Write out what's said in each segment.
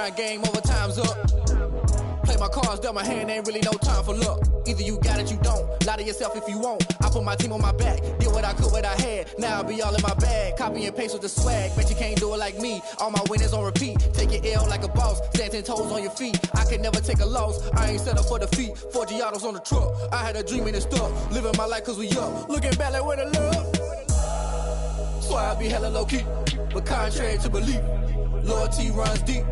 grind, game over, time's up. Play my cards, dealt my hand, ain't really no time for luck. Either you got it, you don't. Lie to yourself if you won't. I put my team on my back, did what I could, what I had. Now I'll be all in my bag, copy and paste with the swag. Bet you can't do it like me, all my winners on repeat. Take your L like a boss, stand 10 toes on your feet. I can never take a loss, I ain't set up for defeat. 4 Giottos on the truck, I had a dream and it stuck. Living my life cause we up, looking back like where the love. So I be hella low key, but contrary to belief, loyalty runs deep.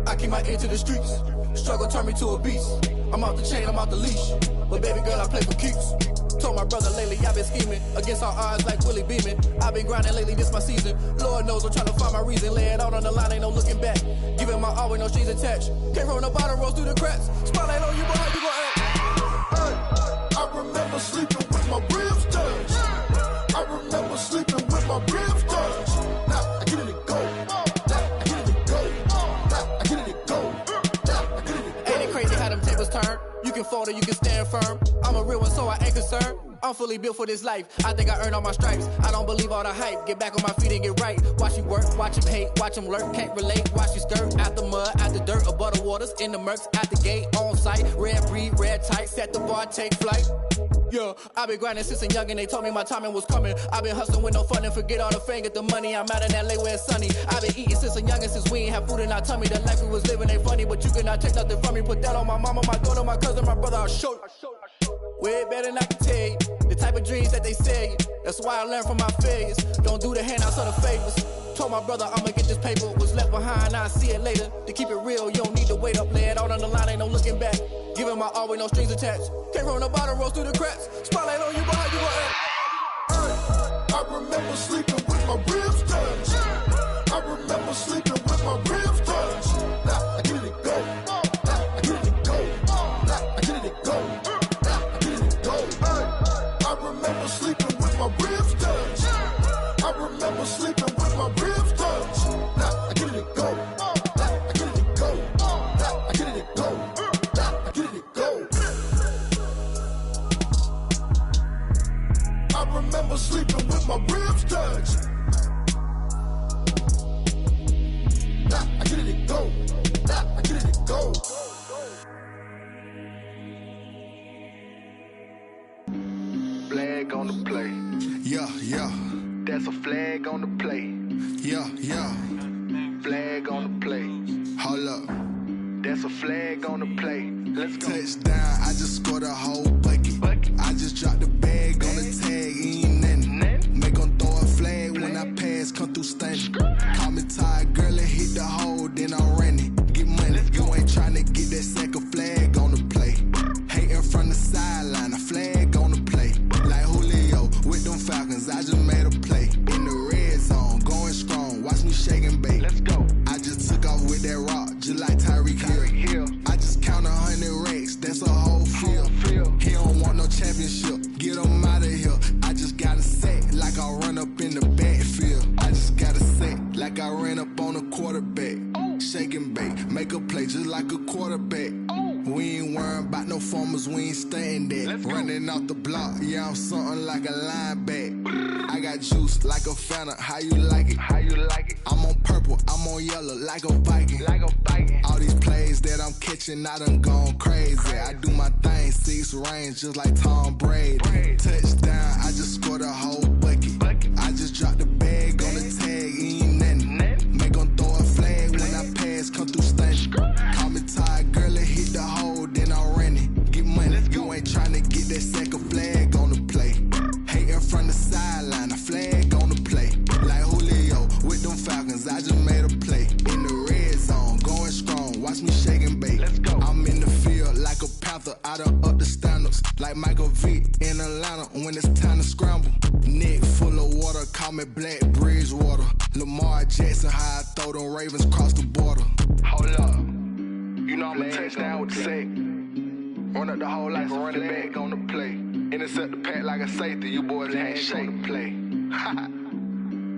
I keep my ear to the streets, struggle turned me to a beast. I'm off the chain, I'm off the leash, but baby girl I play for keeps. Told my brother lately I been scheming, against all odds like Willie Beeman. I been grinding lately, this my season. Lord knows I'm trying to find my reason. Lay it out on the line, ain't no looking back. Giving my all with no strings attached. Came from the bottom, rose through the cracks. Spotlight on you, boy, how you gon' act? Hey, I remember sleeping with my ribs touched. I remember sleeping with my ribs touched. Now I get it and go. Now I get it and go. Now I get it and go. Now I get it and go. Ain't it crazy how them tables turn? You can fold or you can stand firm. I'm a real one, so I ain't concerned. I'm fully built for this life. I think I earned all my stripes. I don't believe all the hype. Get back on my feet and get right. Watch you work, watch him hate, watch him lurk. Can't relate, watch you skirt. Out the mud, out the dirt, above the waters, in the murks, out the gate, on site. Red breed, red tight, set the bar, take flight. Yeah, I been grinding since a youngin', they told me my timing was coming. I been hustling with no fun and forget all the fame, get the money. I'm out in LA where it's sunny. I been eating since a youngin', since we ain't have food in our tummy. The life we was living ain't funny, but you cannot take nothing from me. Put that on my mama, my daughter, my cousin, my brother, I'll show you. Way better than I can tell you. The type of dreams that they sell you. That's why I learned from my failures. Don't do the handouts or the favors. Told my brother I'ma get this paper. Was left behind, I'll see it later. To keep it real, you don't need to wait up. Lay it out on the line, ain't no looking back. Giving my all with no strings attached. Came from the bottom, rose through the cracks. Spotlight on you, boy, how you gon' act? Hey, I remember sleeping with my ribs touched. I remember sleeping with my ribs touched. Now I get it and go. Now I get it and go. Now I get it and go. Now I get it and go. Hey, I remember sleeping with my ribs touched. I remember sleeping with my ribs touched. Now I get it and go. Now I get it and go. Now I get it and go. Now I get it and go. I remember sleeping with my ribs touched. Now I get it and go. Now I get it and go. Flag on the play. Yeah, yeah. That's a flag on the play. Yeah, yeah. Flag on the play. Hold up. That's a flag on the play. Let's go. Touchdown, I just scored a whole bucket. I just dropped the bag on the tag, ain't nothing. Make 'em throw a flag when I pass, come through stunning. Call me tired, girl, and hit the hole, then I'm running. Get money, you ain't tryna get that second flag on the play. Hating from the sideline, a flag on the play. Like Julio with them Falcons, I just made a play. In the red zone, going strong, watch me shake and bake. Let's go. I just took off with that rock, just like Tyreek Hill. I just count 100 racks, that's a whole field. He don't want no championship, get him out of here. I just got a set, like I run up in the backfield. I just got a set, like I ran up on a quarterback. Shake and bake, make a play just like a quarterback. We ain't worrying about no formers, we ain't staying there. Running off the block, yeah, I'm something like a lineback. I got juice like a Fanta, how you like it? How you like it? I'm on purple, I'm on yellow, like a Viking. Like a Viking. All these plays that I'm catching, I done gone crazy. I do my thing, 6 range, just like Tom Brady. Touchdown, I just scored a whole bucket. I just dropped the bag on the tag, ain't nothing. Make 'em throw a flag when I pass, come through stunning. Call me tired, girl, and hit the hole, then I'm running. Get money, you ain't tryna get that second flag on the play. Hating from the sideline, a flag on the play. Like Julio with them Falcons, I just made a play. In the red zone, going strong, watch me shake and bake. Let's go. I'm in the field like a Panther, I done up the standards. Like Michael Vick in Atlanta when it's time to scramble. Neck full of water, call me Black Bridgewater. Lamar Jackson, how I throw them Ravens cross the border. Hold up. You know I'm a touchdown with the sack. Run up the whole like a running back on the play. Intercept the pack like a safety, you boys can't shake the play.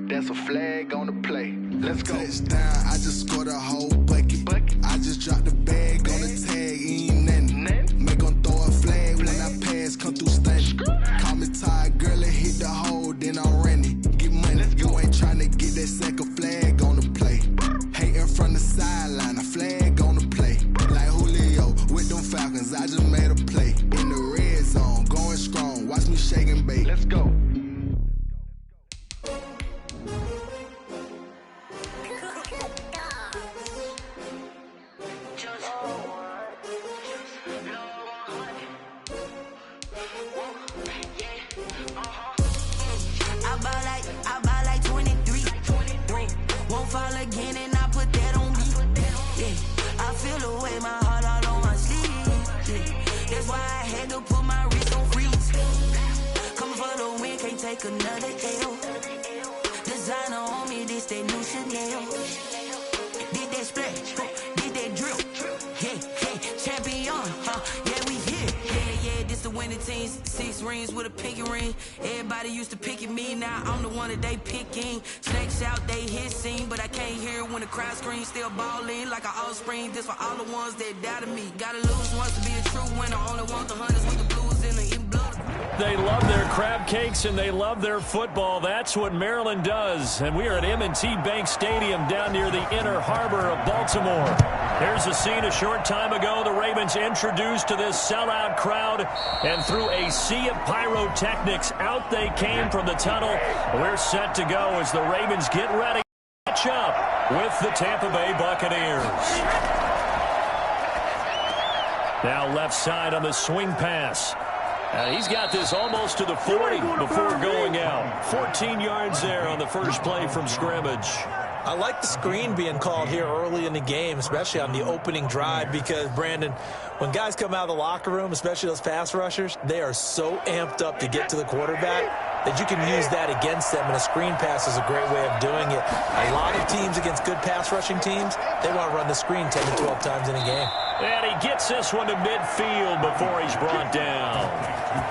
That's a flag on the play. Let's go. Touchdown, I just scored a whole bucket. I just dropped the bag on the tag, ain't nothing. Make 'em throw a flag when I pass, come through stunning. Call me tired, girl, and hit the hole, then I'm running. Get money, you ain't tryna get that second flag on the play. Hating from the sideline, a flag shake and bake. Let's go. I buy like 23. Won't fall again and I put that on me. Yeah, I feel the way my heart all on my sleeve. Yeah, that's why I had to put my wrist on freeze. Coming for the win, can't take another L. Designer on me, this that new Chanel. Did that splash, did that drill. Yeah, champion, yeah, we here. Yeah, this the winning team. 6 rings with a pinky ring. Everybody used to pick at me, now I'm the one that they picking. Snakes out, they hit scene, but I can't hear it when the crowd screams. Still balling like an offspring. This for all the ones that doubted me. Gotta lose once to be a true winner. Only want the hunters with the blues in the in blood. They love their crab cakes and they love their football. That's what Maryland does. And we are at M&T Bank Stadium down near the Inner Harbor of Baltimore. Here's a scene a short time ago. The Ravens introduced to this sellout crowd, and through a sea of pyrotechnics, out they came from the tunnel. We're set to go as the Ravens get ready to catch up with the Tampa Bay Buccaneers. Now left side on the swing pass. He's got this almost to the 40 before going out. 14 yards there on the first play from scrimmage. I like the screen being called here early in the game, especially on the opening drive, because, Brandon, when guys come out of the locker room, especially those pass rushers, they are so amped up to get to the quarterback that you can use that against them, and a screen pass is a great way of doing it. A lot of teams against good pass rushing teams, they want to run the screen 10 to 12 times in a game. And he gets this one to midfield before he's brought down.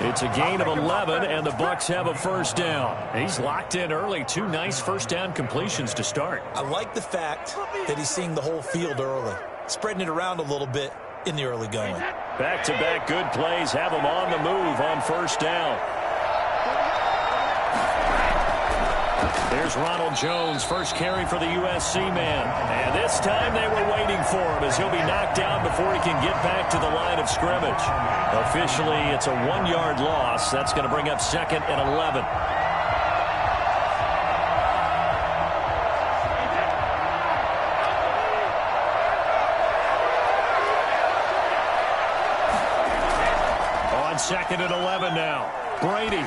It's a gain of 11, and the Bucs have a first down. He's locked in early. 2 nice first down completions to start. I like the fact that he's seeing the whole field early, spreading it around a little bit in the early going. Back-to-back good plays have him on the move on first down. There's Ronald Jones, first carry for the USC man. And this time they were waiting for him as he'll be knocked down before he can get back to the line of scrimmage. Officially, it's a 1-yard loss. That's going to bring up 2nd and 11. On 2nd and 11 now. Brady.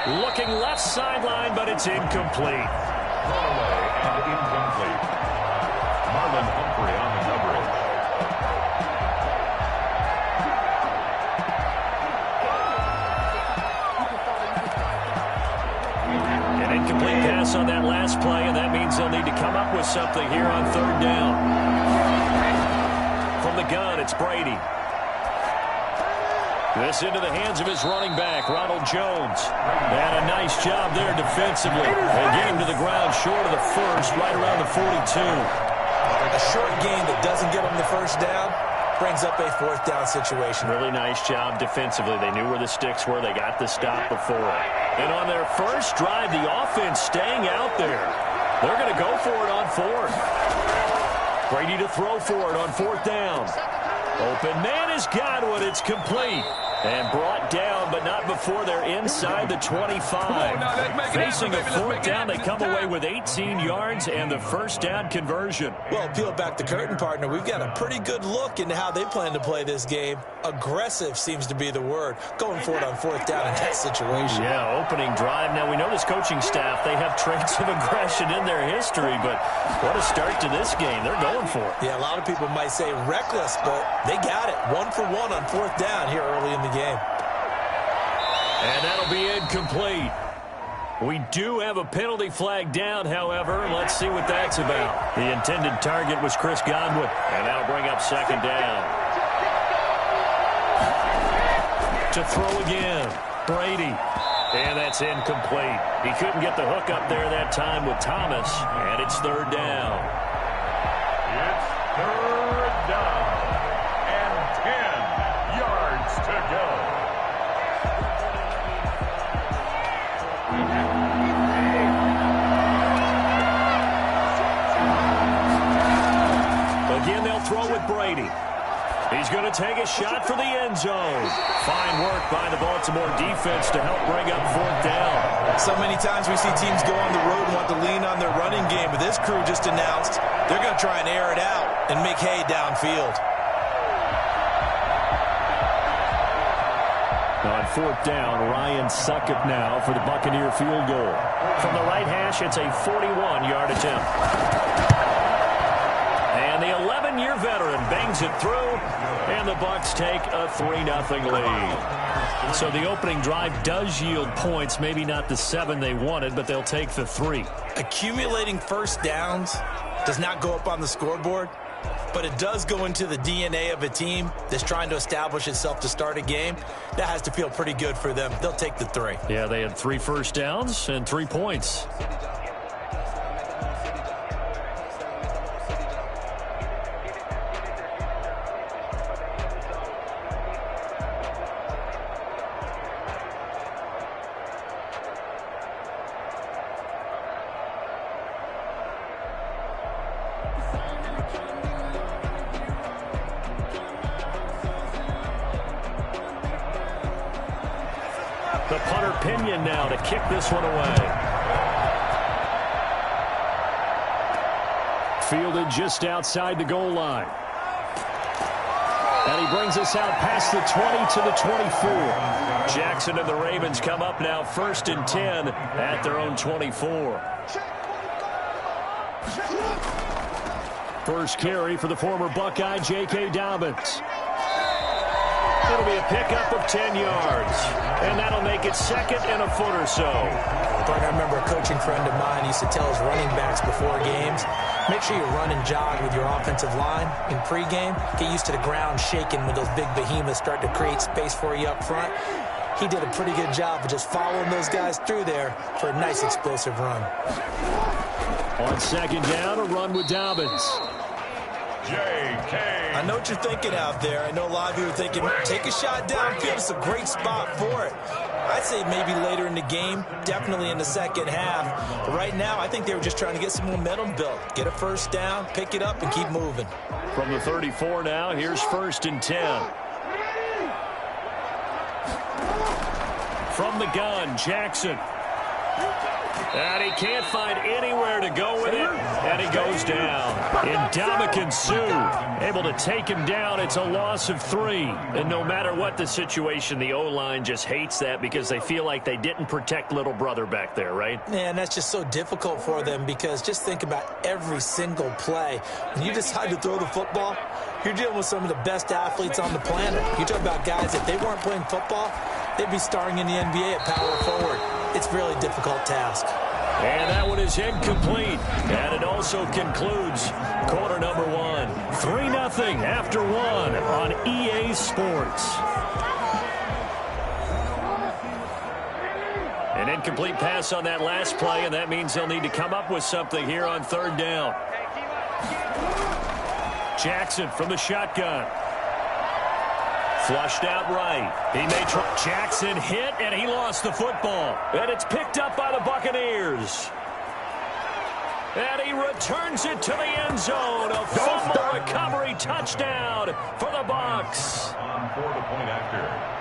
Looking left sideline, but it's incomplete. Thrown away and incomplete. Marlon Humphrey on the coverage. An incomplete pass on that last play, and that means they'll need to come up with something here on 3rd down. From the gun, it's Brady. This into the hands of his running back, Ronald Jones. And a nice job there defensively. They get him to the ground short of the first, right around the 42. A short game that doesn't get them the first down brings up a 4th down situation. Really nice job defensively. They knew where the sticks were. They got the stop before it. And on their first drive, the offense staying out there. They're going to go for it on 4th. Brady to throw for it on 4th down. Open man has got one. It's complete. And brought down, but not before they're inside the 25. Facing a 4th down, they come away with 18 yards and the first down conversion. Well, peel back the curtain, partner. We've got a pretty good look into how they plan to play this game. Aggressive seems to be the word. Going for it on 4th down in that situation. Yeah, opening drive. Now, we know this coaching staff, they have traits of aggression in their history, but what a start to this game. They're going for it. Yeah, a lot of people might say reckless, but they got it. 1 for 1 on 4th down here early in the game. And that'll be incomplete. We do have a penalty flag down, however. Let's see what that's about. The intended target was Chris Godwin, and that'll bring up 2nd down. To throw again, Brady. And that's incomplete. He couldn't get the hook up there that time with Thomas, and it's 3rd down. It's 3rd down and 10 yards to go. Again, they'll throw with Brady. He's going to take a shot for the end zone. Fine work by the Baltimore defense to help bring up 4th down. So many times we see teams go on the road and want to lean on their running game, but this crew just announced they're going to try and air it out and make hay downfield. On 4th down, Ryan Succop now for the Buccaneer field goal. From the right hash, it's a 41-yard attempt. And the 11-year veteran bangs it through, and the Bucs take a 3-0 lead. So the opening drive does yield points, maybe not the 7 they wanted, but they'll take the 3. Accumulating first downs does not go up on the scoreboard, but it does go into the DNA of a team that's trying to establish itself to start a game. That has to feel pretty good for them. They'll take the 3. Yeah, they had 3 first downs and 3 points. The punter Pinion now to kick this one away. Fielded just outside the goal line. And he brings us out past the 20 to the 24. Jackson and the Ravens come up now 1st and 10 at their own 24. First carry for the former Buckeye, J.K. Dobbins. It'll be a pickup of 10 yards, and that'll make it 2nd and a foot or so. I remember a coaching friend of mine used to tell his running backs before games, make sure you run and jog with your offensive line in pregame. Get used to the ground shaking when those big behemoths start to create space for you up front. He did a pretty good job of just following those guys through there for a nice explosive run. On 2nd down, a run with Dobbins. J.K. I know what you're thinking out there. I know a lot of you are thinking, take a shot downfield. It's a great spot for it. I'd say maybe later in the game, definitely in the second half. But right now, I think they were just trying to get some momentum built. Get a first down, pick it up, and keep moving. From the 34 now, here's 1st and 10. From the gun, Jackson. And he can't find anywhere to go with it, and he goes down. Ndamukong Suh able to take him down. It's a loss of 3. And no matter what the situation, the O-line just hates that because they feel like they didn't protect little brother back there, right? Man, that's just so difficult for them because just think about every single play. When you decide to throw the football, you're dealing with some of the best athletes on the planet. You talk about guys, if they weren't playing football, they'd be starring in the NBA at power forward. It's a really difficult task. And that one is incomplete. And it also concludes quarter number 1. 3-0 after 1 on EA Sports. An incomplete pass on that last play, and that means they'll need to come up with something here on 3rd down. Jackson from the shotgun. Flushed out right. He may try. Jackson hit, and he lost the football. And it's picked up by the Buccaneers. And he returns it to the end zone. A fumble recovery touchdown for the Bucs. On for the point after.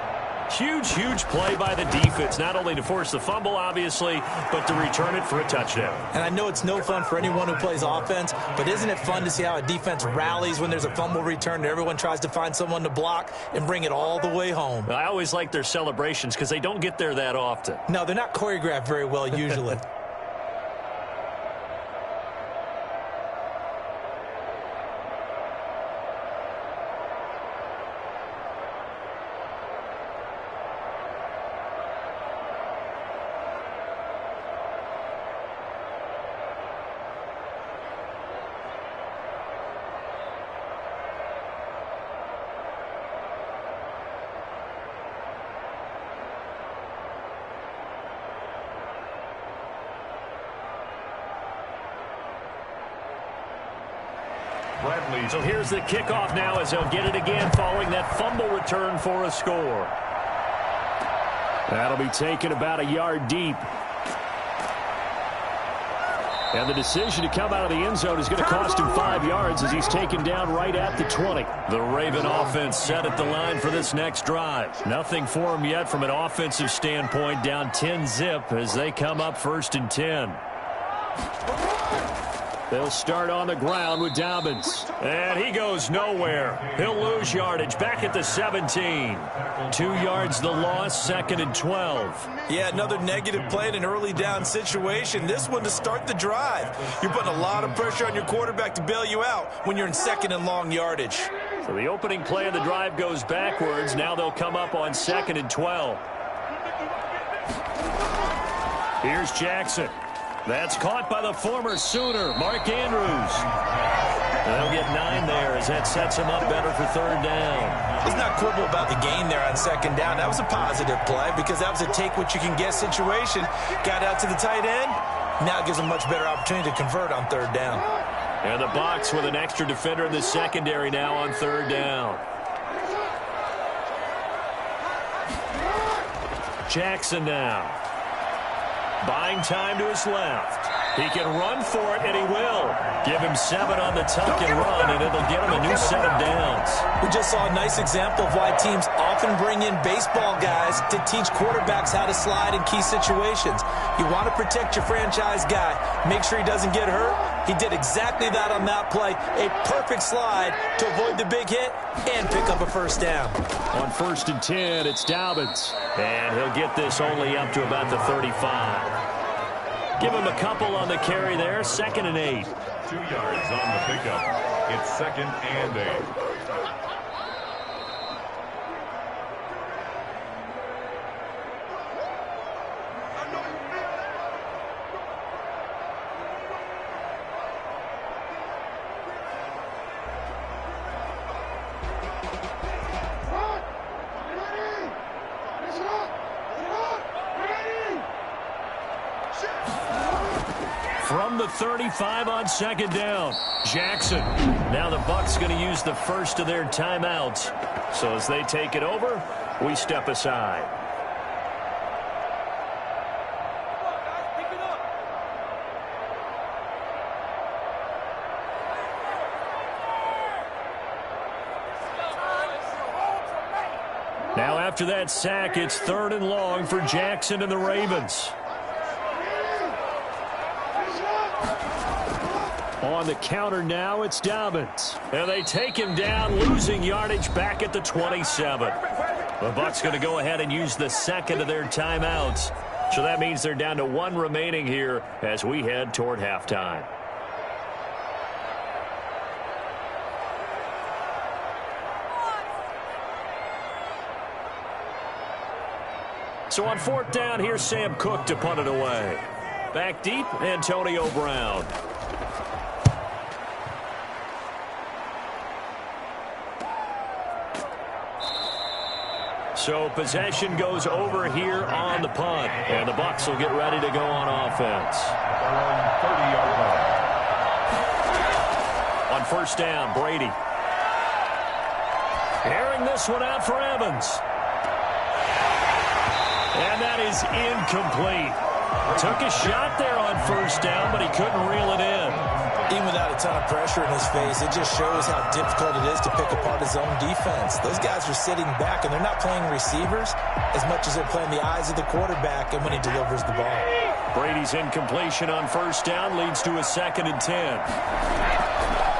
Huge, huge play by the defense, not only to force the fumble, obviously, but to return it for a touchdown. And I know it's no fun for anyone who plays offense, but isn't it fun to see how a defense rallies when there's a fumble return and everyone tries to find someone to block and bring it all the way home? I always like their celebrations because they don't get there that often. No, they're not choreographed very well usually. So here's the kickoff now as they'll get it again following that fumble return for a score. That'll be taken about a yard deep. And the decision to come out of the end zone is going to cost him 5 yards as he's taken down right at the 20. The Raven offense set at the line for this next drive. Nothing for him yet from an offensive standpoint, down 10-zip as they come up 1st and 10. They'll start on the ground with Dobbins. And he goes nowhere. He'll lose yardage back at the 17. 2 yards the loss, 2nd and 12. Yeah, another negative play in an early down situation. This one to start the drive. You're putting a lot of pressure on your quarterback to bail you out when you're in 2nd and long yardage. So the opening play of the drive goes backwards. Now they'll come up on 2nd and 12. Here's Jackson. That's caught by the former Sooner, Mark Andrews. They'll get 9 there as that sets him up better for 3rd down. Let's not quibble about the gain there on 2nd down. That was a positive play because that was a take-what-you-can-get situation. Got out to the tight end. Now it gives him a much better opportunity to convert on 3rd down. And the Bucs with an extra defender in the secondary now on 3rd down. Jackson now. Buying time to his left. He can run for it, and he will. Give him 7 on the tuck and run, and it'll get him a new set of downs. We just saw a nice example of why teams often bring in baseball guys to teach quarterbacks how to slide in key situations. You want to protect your franchise guy. Make sure he doesn't get hurt. He did exactly that on that play. A perfect slide to avoid the big hit and pick up a 1st down. On 1st and 10, it's Dobbins. And he'll get this only up to about the 35. Give him a couple on the carry there, 2nd and 8. 2 yards on the pickup. It's 2nd and 8. From the 35 on 2nd down, Jackson. Now the Bucs going to use the first of their timeouts. So as they take it over, we step aside. Now after that sack, it's 3rd and long for Jackson and the Ravens. On the counter now, it's Dobbins. And they take him down, losing yardage back at the 27. The Bucs going to go ahead and use the 2nd of their timeouts. So that means they're down to 1 remaining here as we head toward halftime. So on 4th down, here's Sam Cook to punt it away. Back deep, Antonio Brown. So possession goes over here on the punt. And the Bucs will get ready to go on offense. They're on 30-yard line. On 1st down, Brady. Airing this one out for Evans. And that is incomplete. Took a shot there on 1st down, but he couldn't reel it in. Even without a ton of pressure in his face, it just shows how difficult it is to pick apart his own defense. Those guys are sitting back, and they're not playing receivers as much as they're playing the eyes of the quarterback and when he delivers the ball. Brady's incompletion on 1st down leads to a 2nd and 10.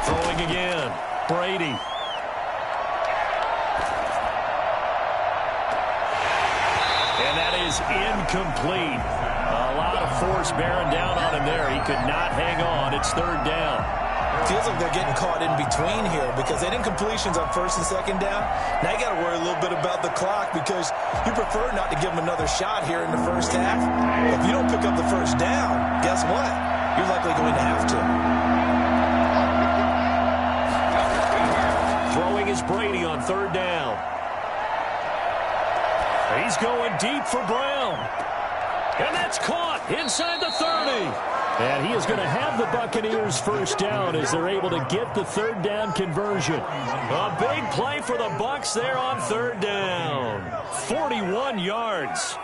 Throwing again. Brady. And that is incomplete. A lot of force bearing down on him there. He could not hang on. It's 3rd down. Feels like they're getting caught in between here because they did incompletions on 1st and 2nd down. Now you got to worry a little bit about the clock because you prefer not to give them another shot here in the 1st half. But if you don't pick up the 1st down, guess what? You're likely going to have to. Throwing is Brady on 3rd down. He's going deep for Brown. And that's caught inside the 30. And he is going to have the Buccaneers 1st down as they're able to get the 3rd down conversion. A big play for the Bucs there on 3rd down. 41 yards.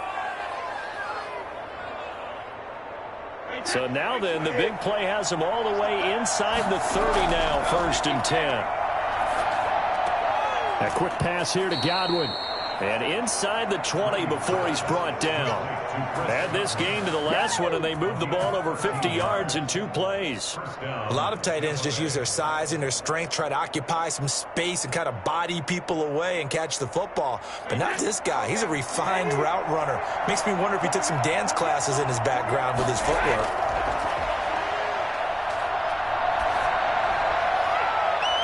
So now then, the big play has him all the way inside the 30 now, 1st and 10. A quick pass here to Godwin. And inside the 20 before he's brought down. Add this game to the last one, and they moved the ball over 50 yards in 2 plays. A lot of tight ends just use their size and their strength, try to occupy some space and kind of body people away and catch the football. But not this guy. He's a refined route runner. Makes me wonder if he took some dance classes in his background with his footwork.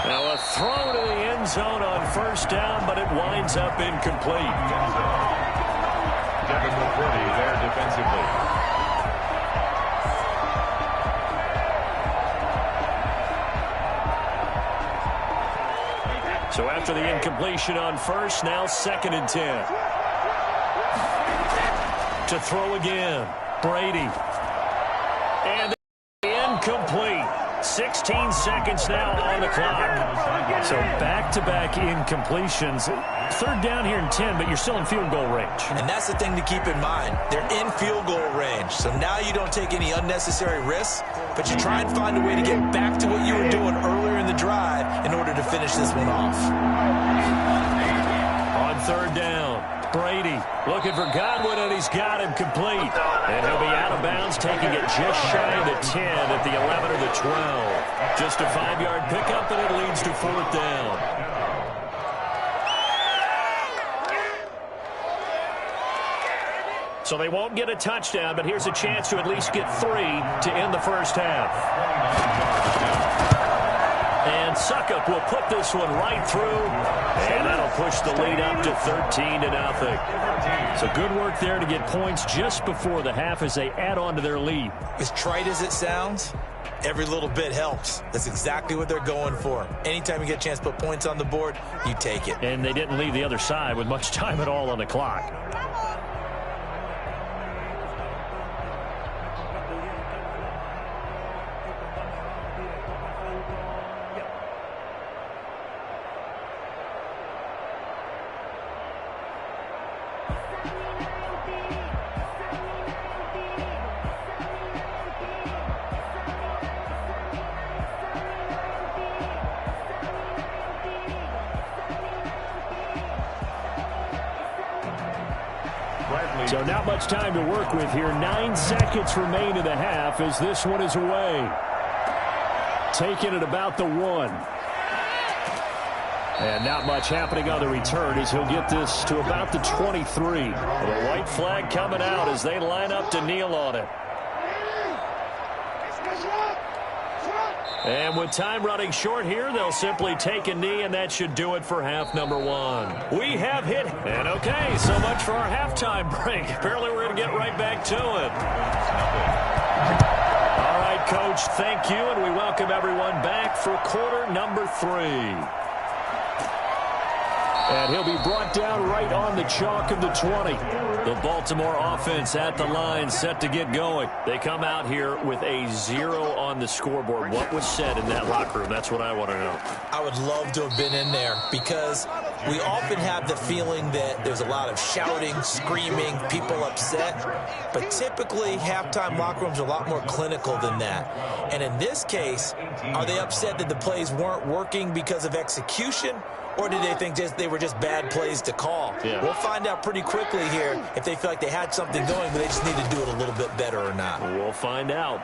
Now a throw to the end zone on 1st down, but it winds up incomplete. Devin McCourty there defensively. So after the incompletion on 1st, now 2nd and 10. To throw again, Brady. And incomplete. 16 seconds now on the clock. So back-to-back incompletions. 3rd down here and 10, but you're still in field goal range. And that's the thing to keep in mind. They're in field goal range. So now you don't take any unnecessary risks, but you try and find a way to get back to what you were doing earlier in the drive in order to finish this one off. On 3rd down, Brady looking for Godwin, and he's got him complete. And he'll be out of bounds, taking it just shy of the 10 at the 11 or the 12. Just a 5-yard pickup, and it leads to 4th down. So they won't get a touchdown, but here's a chance to at least get 3 to end the 1st half. And Suckup will put this one right through, and that'll push the lead up to 13-0. So good work there to get points just before the half as they add on to their lead. As trite as it sounds, every little bit helps. That's exactly what they're going for. Anytime you get a chance to put points on the board, you take it. And they didn't leave the other side with much time at all on the clock. So not much time to work with here. 9 seconds remain in the half as this one is away. Taking it about the 1. And not much happening on the return as he'll get this to about the 23. The white flag coming out as they line up to kneel on it. And with time running short here, they'll simply take a knee, and that should do it for half number 1. We have hit. And okay, so much for our halftime break. Apparently we're going to get right back to it. All right, Coach, thank you, and we welcome everyone back for quarter number 3. And he'll be brought down right on the chalk of the 20. The Baltimore offense at the line, set to get going. They come out here with a 0 on the scoreboard. What was said in that locker room? That's what I want to know. I would love to have been in there because we often have the feeling that there's a lot of shouting, screaming, people upset. But typically, halftime locker rooms are a lot more clinical than that. And in this case, are they upset that the plays weren't working because of execution? Or did they think they were just bad plays to call? Yeah. We'll find out pretty quickly here if they feel like they had something going, but they just need to do it a little bit better or not. We'll find out.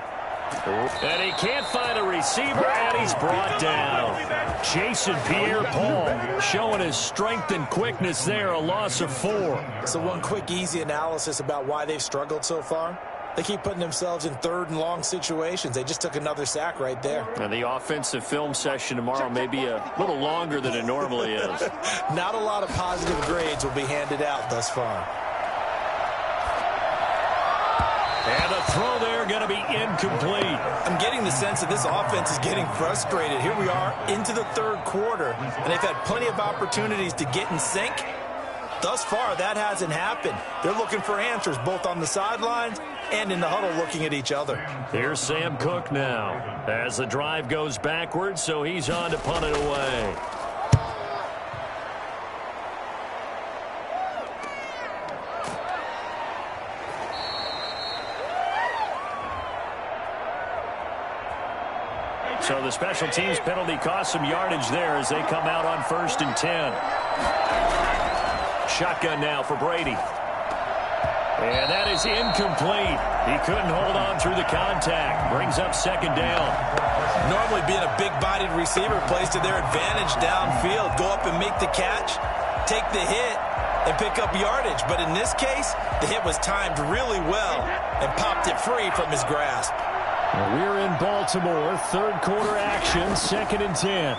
And he can't find a receiver, and he's brought down. Jason Pierre-Paul showing his strength and quickness there, a loss of 4. So one quick, easy analysis about why they've struggled so far. They keep putting themselves in 3rd and long situations. They just took another sack right there. And the offensive film session tomorrow may be a little longer than it normally is. Not a lot of positive grades will be handed out thus far. And the throw there going to be incomplete. I'm getting the sense that this offense is getting frustrated. Here we are into the 3rd quarter, and they've had plenty of opportunities to get in sync. Thus far, that hasn't happened. They're looking for answers both on the sidelines and in the huddle looking at each other. Here's Sam Cook now as the drive goes backwards, so he's on to punt it away. So the special teams penalty cost some yardage there as they come out on 1st and 10. Shotgun now for Brady. And that is incomplete. He couldn't hold on through the contact. Brings up 2nd down. Normally being a big-bodied receiver plays to their advantage downfield. Go up and make the catch, take the hit, and pick up yardage. But in this case, the hit was timed really well and popped it free from his grasp. We're in Baltimore. 3rd quarter action, 2nd and 10.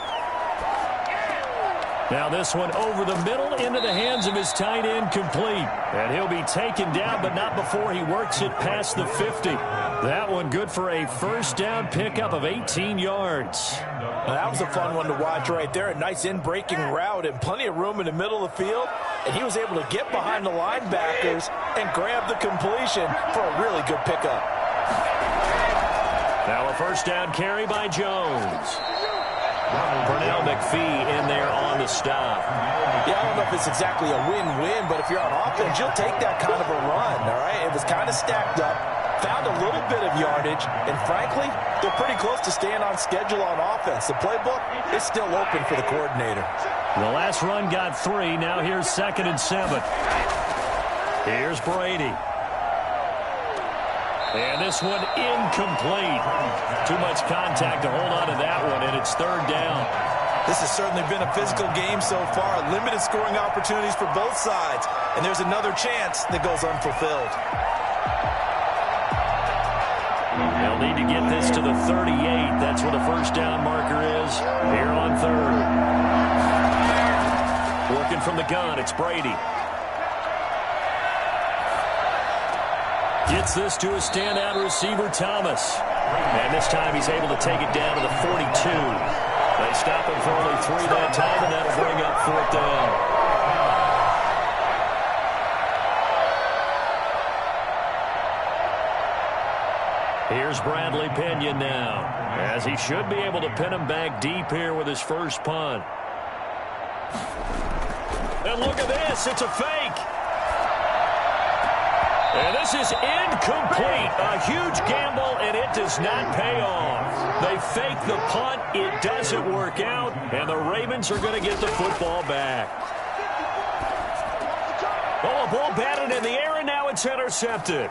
Now this one over the middle into the hands of his tight end, complete. And he'll be taken down, but not before he works it past the 50. That one good for a 1st down pickup of 18 yards. Now that was a fun one to watch right there. A nice in-breaking route and plenty of room in the middle of the field. And he was able to get behind the linebackers and grab the completion for a really good pickup. Now a 1st down carry by Jones. Pernell McPhee in there on the stop. Yeah, I don't know if it's exactly a win-win, but if you're on offense, you'll take that kind of a run, all right? It was kind of stacked up, found a little bit of yardage, and frankly, they're pretty close to staying on schedule on offense. The playbook is still open for the coordinator. The last run got 3. Now here's 2nd and 7. Here's Brady. And this one incomplete. Too much contact to hold on to that one, and it's 3rd down. This has certainly been a physical game so far. Limited scoring opportunities for both sides. And there's another chance that goes unfulfilled. They'll need to get this to the 38. That's where the 1st down marker is here on 3rd. Working from the gun, it's Brady. Gets this to a standout receiver, Thomas. And this time he's able to take it down to the 42. They stop him for only 3 that time, and that'll bring up 4th down. Here's Bradley Pinion now, as he should be able to pin him back deep here with his first punt. And look at this, it's a fake. And this is incomplete. A huge gamble, and it does not pay off. They fake the punt. It doesn't work out, and the Ravens are going to get the football back. Oh, a ball batted in the air, and now it's intercepted.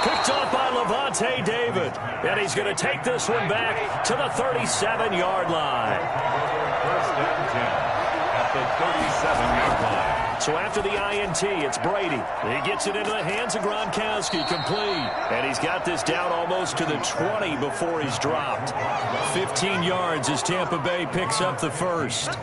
Picked off by Levante David. And he's going to take this one back to the 37-yard line. 1st and 10 at the 37-yard line. So after the INT, it's Brady. He gets it into the hands of Gronkowski, complete. And he's got this down almost to the 20 before he's dropped. 15 yards as Tampa Bay picks up the 1st.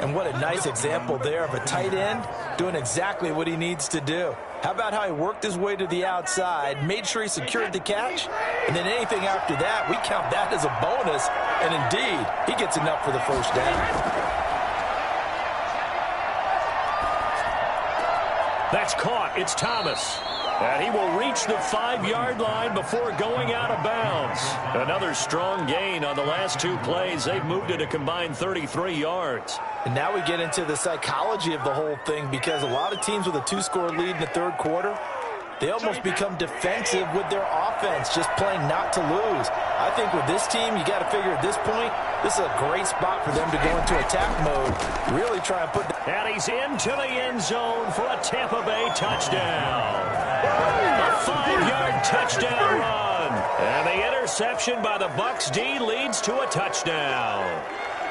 And what a nice example there of a tight end doing exactly what he needs to do. How about how he worked his way to the outside, made sure he secured the catch, and then anything after that, we count that as a bonus. And indeed, he gets enough for the 1st down. That's caught. It's Thomas. And he will reach the 5-yard line before going out of bounds. Another strong gain on the last 2 plays. They've moved it a combined 33 yards. And now we get into the psychology of the whole thing, because a lot of teams with a 2-score lead in the 3rd quarter, they almost become defensive with their offense, just playing not to lose. I think with this team, you got to figure at this point, this is a great spot for them to go into attack mode, really try and put... And he's into the end zone for a Tampa Bay touchdown. A 5-yard touchdown run. And the interception by the Bucs D leads to a touchdown.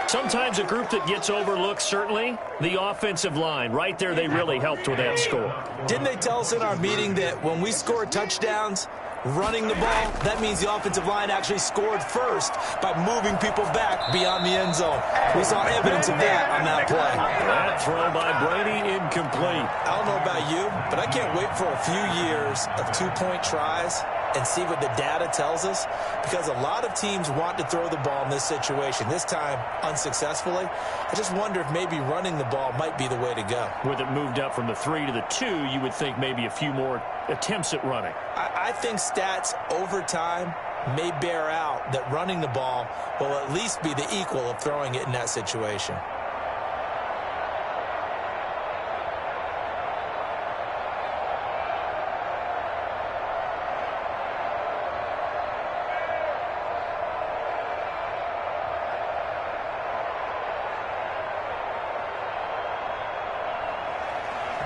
Sometimes a group that gets overlooked, certainly, the offensive line. Right there, they really helped with that score. Didn't they tell us in our meeting that when we score touchdowns, running the ball, that means the offensive line actually scored first by moving people back beyond the end zone? We saw evidence of that on that play. That throw by Brady incomplete. I don't know about you, but I can't wait for a few years of 2-point tries and see what the data tells us, because a lot of teams want to throw the ball in this situation. This time, unsuccessfully. I just wonder if maybe running the ball might be the way to go. With it moved up from the 3 to the 2, you would think maybe a few more attempts at running. I think stats over time may bear out that running the ball will at least be the equal of throwing it in that situation.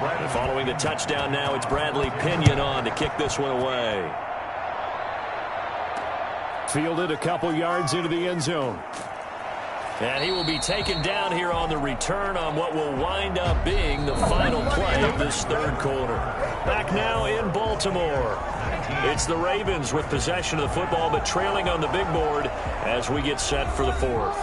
Following the touchdown now, it's Bradley Pinion on to kick this one away. Fielded a couple yards into the end zone. And he will be taken down here on the return on what will wind up being the final play of this third quarter. Back now in Baltimore. It's the Ravens with possession of the football, but trailing on the big board as we get set for the fourth.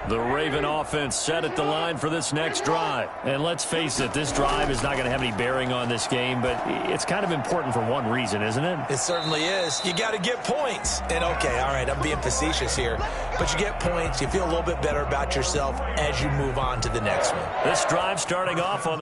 The Raven offense set at the line for this next drive. And let's face it, this drive is not going to have any bearing on this game, but it's kind of important for one reason, isn't it? It certainly is. You got to get points. And okay, all right, I'm being facetious here, but you get points, you feel a little bit better about yourself as you move on to the next one. This drive starting off on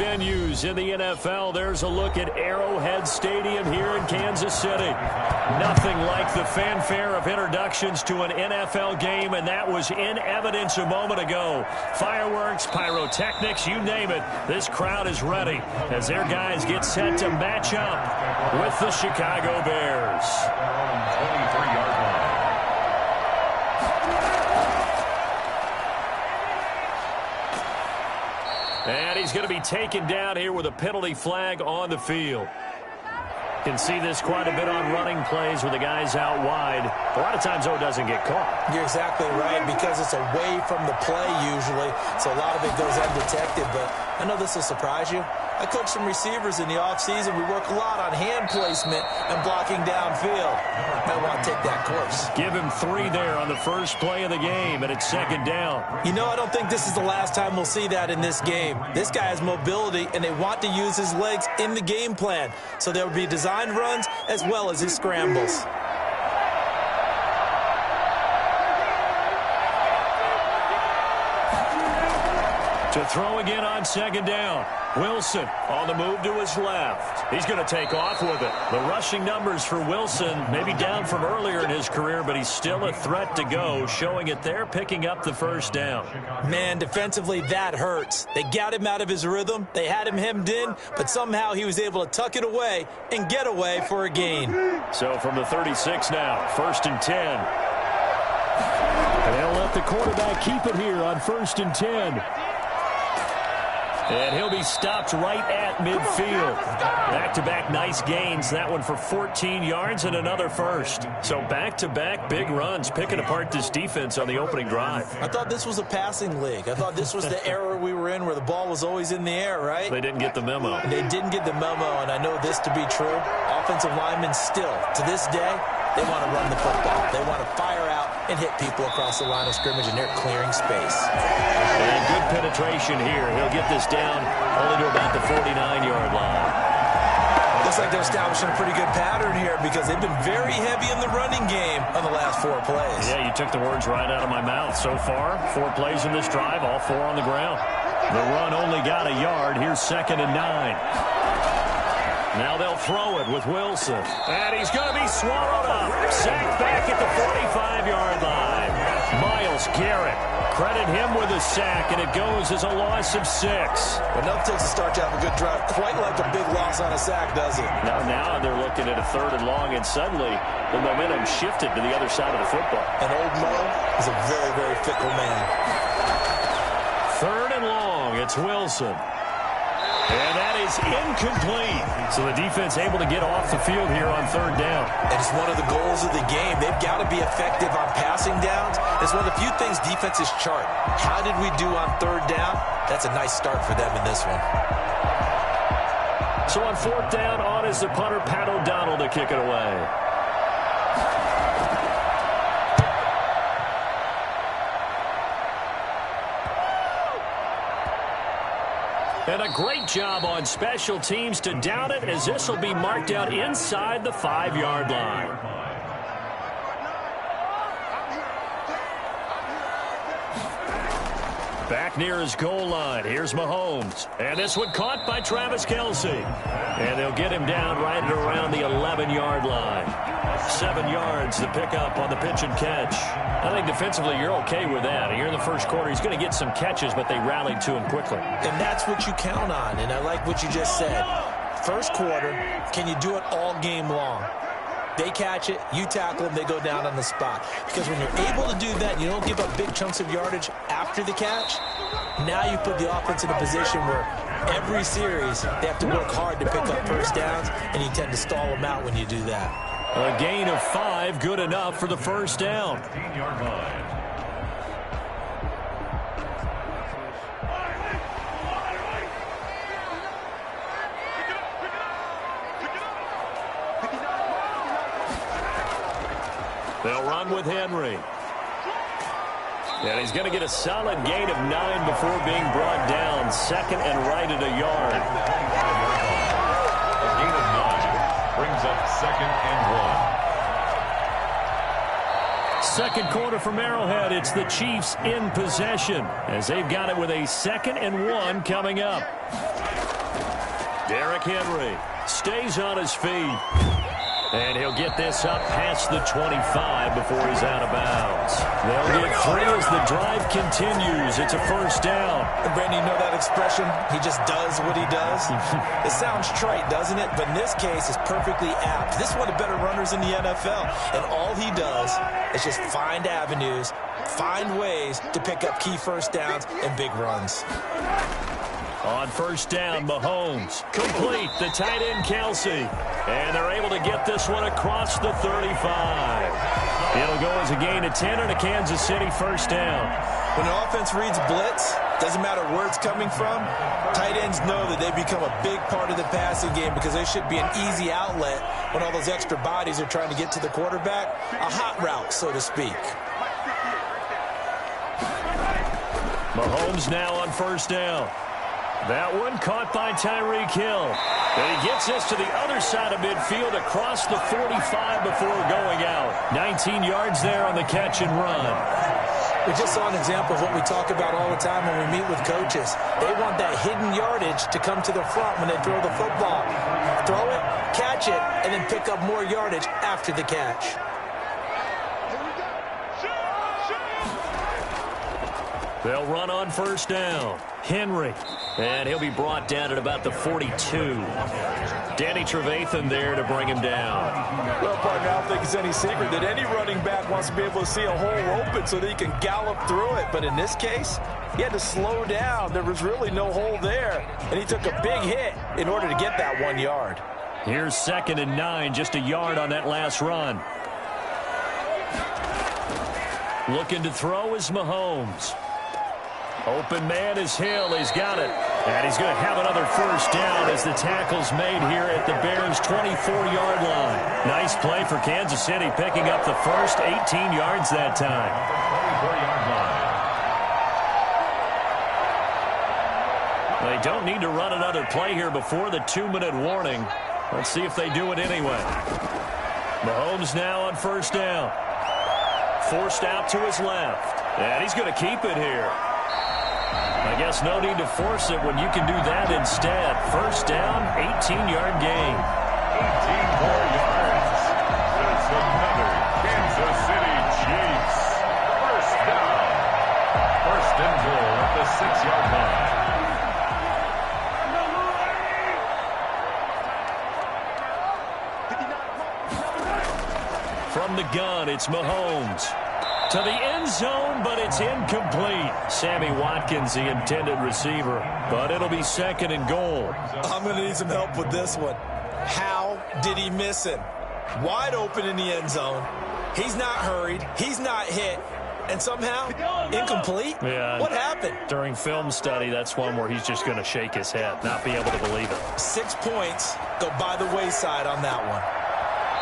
venues in the NFL. There's a look at Arrowhead Stadium here in Kansas City. Nothing like the fanfare of introductions to an NFL game, and that was in evidence a moment ago. Fireworks, pyrotechnics, you name it. This crowd is ready as their guys get set to match up with the Chicago Bears. 23-yard line. And he's going to be taken down here with a penalty flag on the field. Can see this quite a bit on running plays with the guys out wide. A lot of times, though, it doesn't get caught. You're exactly right, because it's away from the play usually, so a lot of it goes undetected. But I know this will surprise you. I coach some receivers in the offseason. We work a lot on hand placement and blocking downfield. Might want to take that course. Give him 3 there on the first play of the game, and it's second down. You know, I don't think this is the last time we'll see that in this game. This guy has mobility, and they want to use his legs in the game plan. So there will be designed runs as well as his scrambles. To throw again on second down. Wilson on the move to his left. He's going to take off with it. The rushing numbers for Wilson maybe down from earlier in his career, but he's still a threat to go, showing it there, picking up the first down. Man, defensively, that hurts. They got him out of his rhythm. They had him hemmed in, but somehow he was able to tuck it away and get away for a gain. So from the 36 now, 1st and 10. And they'll let the quarterback keep it here on 1st and 10. And he'll be stopped right at midfield. Back-to-back nice gains. That one for 14 yards and another first. So back-to-back big runs, picking apart this defense on the opening drive. I thought this was a passing league. I thought this was the era we were in where the ball was always in the air, right? They didn't get the memo. They didn't get the memo, and I know this to be true. Offensive linemen still, to this day, they want to run the football. They want to fire out and hit people across the line of scrimmage, and they're clearing space. And good penetration here. He'll get this down only to about the 49-yard line. Looks like they're establishing a pretty good pattern here because they've been very heavy in the running game on the last 4 plays. Yeah, you took the words right out of my mouth. So far, 4 plays in this drive, all 4 on the ground. The run only got a yard. Here's 2nd and 9. Now they'll throw it with Wilson. And he's going to be swallowed up. Sacked back at the 45-yard line. Myles Garrett. Credit him with a sack, and it goes as a loss of 6. Enough takes to start to have a good drive. Quite like a big loss on a sack, does it? Now they're looking at a 3rd and long, and suddenly the momentum shifted to the other side of the football. And old Mo is a very, very fickle man. 3rd and long. It's Wilson. And that is incomplete. So the defense able to get off the field here on 3rd down. And it's one of the goals of the game. They've got to be effective on passing downs. It's one of the few things defenses chart. How did we do on 3rd down? That's a nice start for them in this one. So on 4th down, on is the punter, Pat O'Donnell, to kick it away. And a great job on special teams to down it, as this will be marked out inside the 5-yard line. Back near his goal line. Here's Mahomes. And this one caught by Travis Kelce. And they'll get him down right at around the 11-yard line. 7 yards to pick up on the pitch and catch. I think defensively you're okay with that. Here in the first quarter, he's going to get some catches, but they rallied to him quickly. And that's what you count on, and I like what you just said. First quarter, can you do it all game long? They catch it, you tackle them, they go down on the spot. Because when you're able to do that, you don't give up big chunks of yardage after the catch. Now you put the offense in a position where every series they have to work hard to pick up first downs, and you tend to stall them out when you do that. A gain of 5, good enough for the first down. 15-yard line. They'll run with Henry. And he's going to get a solid gain of 9 before being brought down. 2nd and right at a yard. A gain of 9 brings up 2nd and 1. 2nd quarter from Arrowhead. It's the Chiefs in possession as they've got it with a 2nd and 1 coming up. Derrick Henry stays on his feet. And he'll get this up past the 25 before he's out of bounds. They'll get 3 as the drive continues. It's a first down. And Brandon, you know that expression? He just does what he does. It sounds trite, doesn't it? But in this case, it's perfectly apt. This is one of the better runners in the NFL. And all he does is just find avenues, find ways to pick up key first downs and big runs. On first down, Mahomes. Complete, the tight end, Kelce. And they're able to get this one across the 35. It'll go as a gain of 10 and a Kansas City first down. When the offense reads blitz, doesn't matter where it's coming from, tight ends know that they become a big part of the passing game because they should be an easy outlet when all those extra bodies are trying to get to the quarterback. A hot route, so to speak. Mahomes now on first down. That one caught by Tyreek Hill. And he gets this to the other side of midfield across the 45 before going out. 19 yards there on the catch and run. We just saw an example of what we talk about all the time when we meet with coaches. They want that hidden yardage to come to the front when they throw the football. Throw it, catch it, and then pick up more yardage after the catch. They'll run on first down. Henry. And he'll be brought down at about the 42. Danny Trevathan there to bring him down. Well, partner, I don't think it's any secret that any running back wants to be able to see a hole open so that he can gallop through it. But in this case, he had to slow down. There was really no hole there. And he took a big hit in order to get that 1 yard. Here's 2nd and 9, just a yard on that last run. Looking to throw is Mahomes. Open man is Hill. He's got it. And he's going to have another first down as the tackle's made here at the Bears' 24-yard line. Nice play for Kansas City, picking up the first 18 yards that time. 24-yard line. They don't need to run another play here before the 2-minute warning. Let's see if they do it anyway. Mahomes now on first down. Forced out to his left. And he's going to keep it here. I guess no need to force it when you can do that instead. First down, 18-yard gain. 18 more yards. That's another Kansas City Chiefs. First down. First and goal at the 6-yard line. From the gun, it's Mahomes. To the end zone, but it's incomplete. Sammy Watkins, the intended receiver, but it'll be 2nd and goal. I'm going to need some help with this one. How did he miss him? Wide open in the end zone. He's not hurried. He's not hit. And somehow, incomplete? Yeah. What happened? During film study, that's one where he's just going to shake his head, not be able to believe it. 6 points go by the wayside on that one.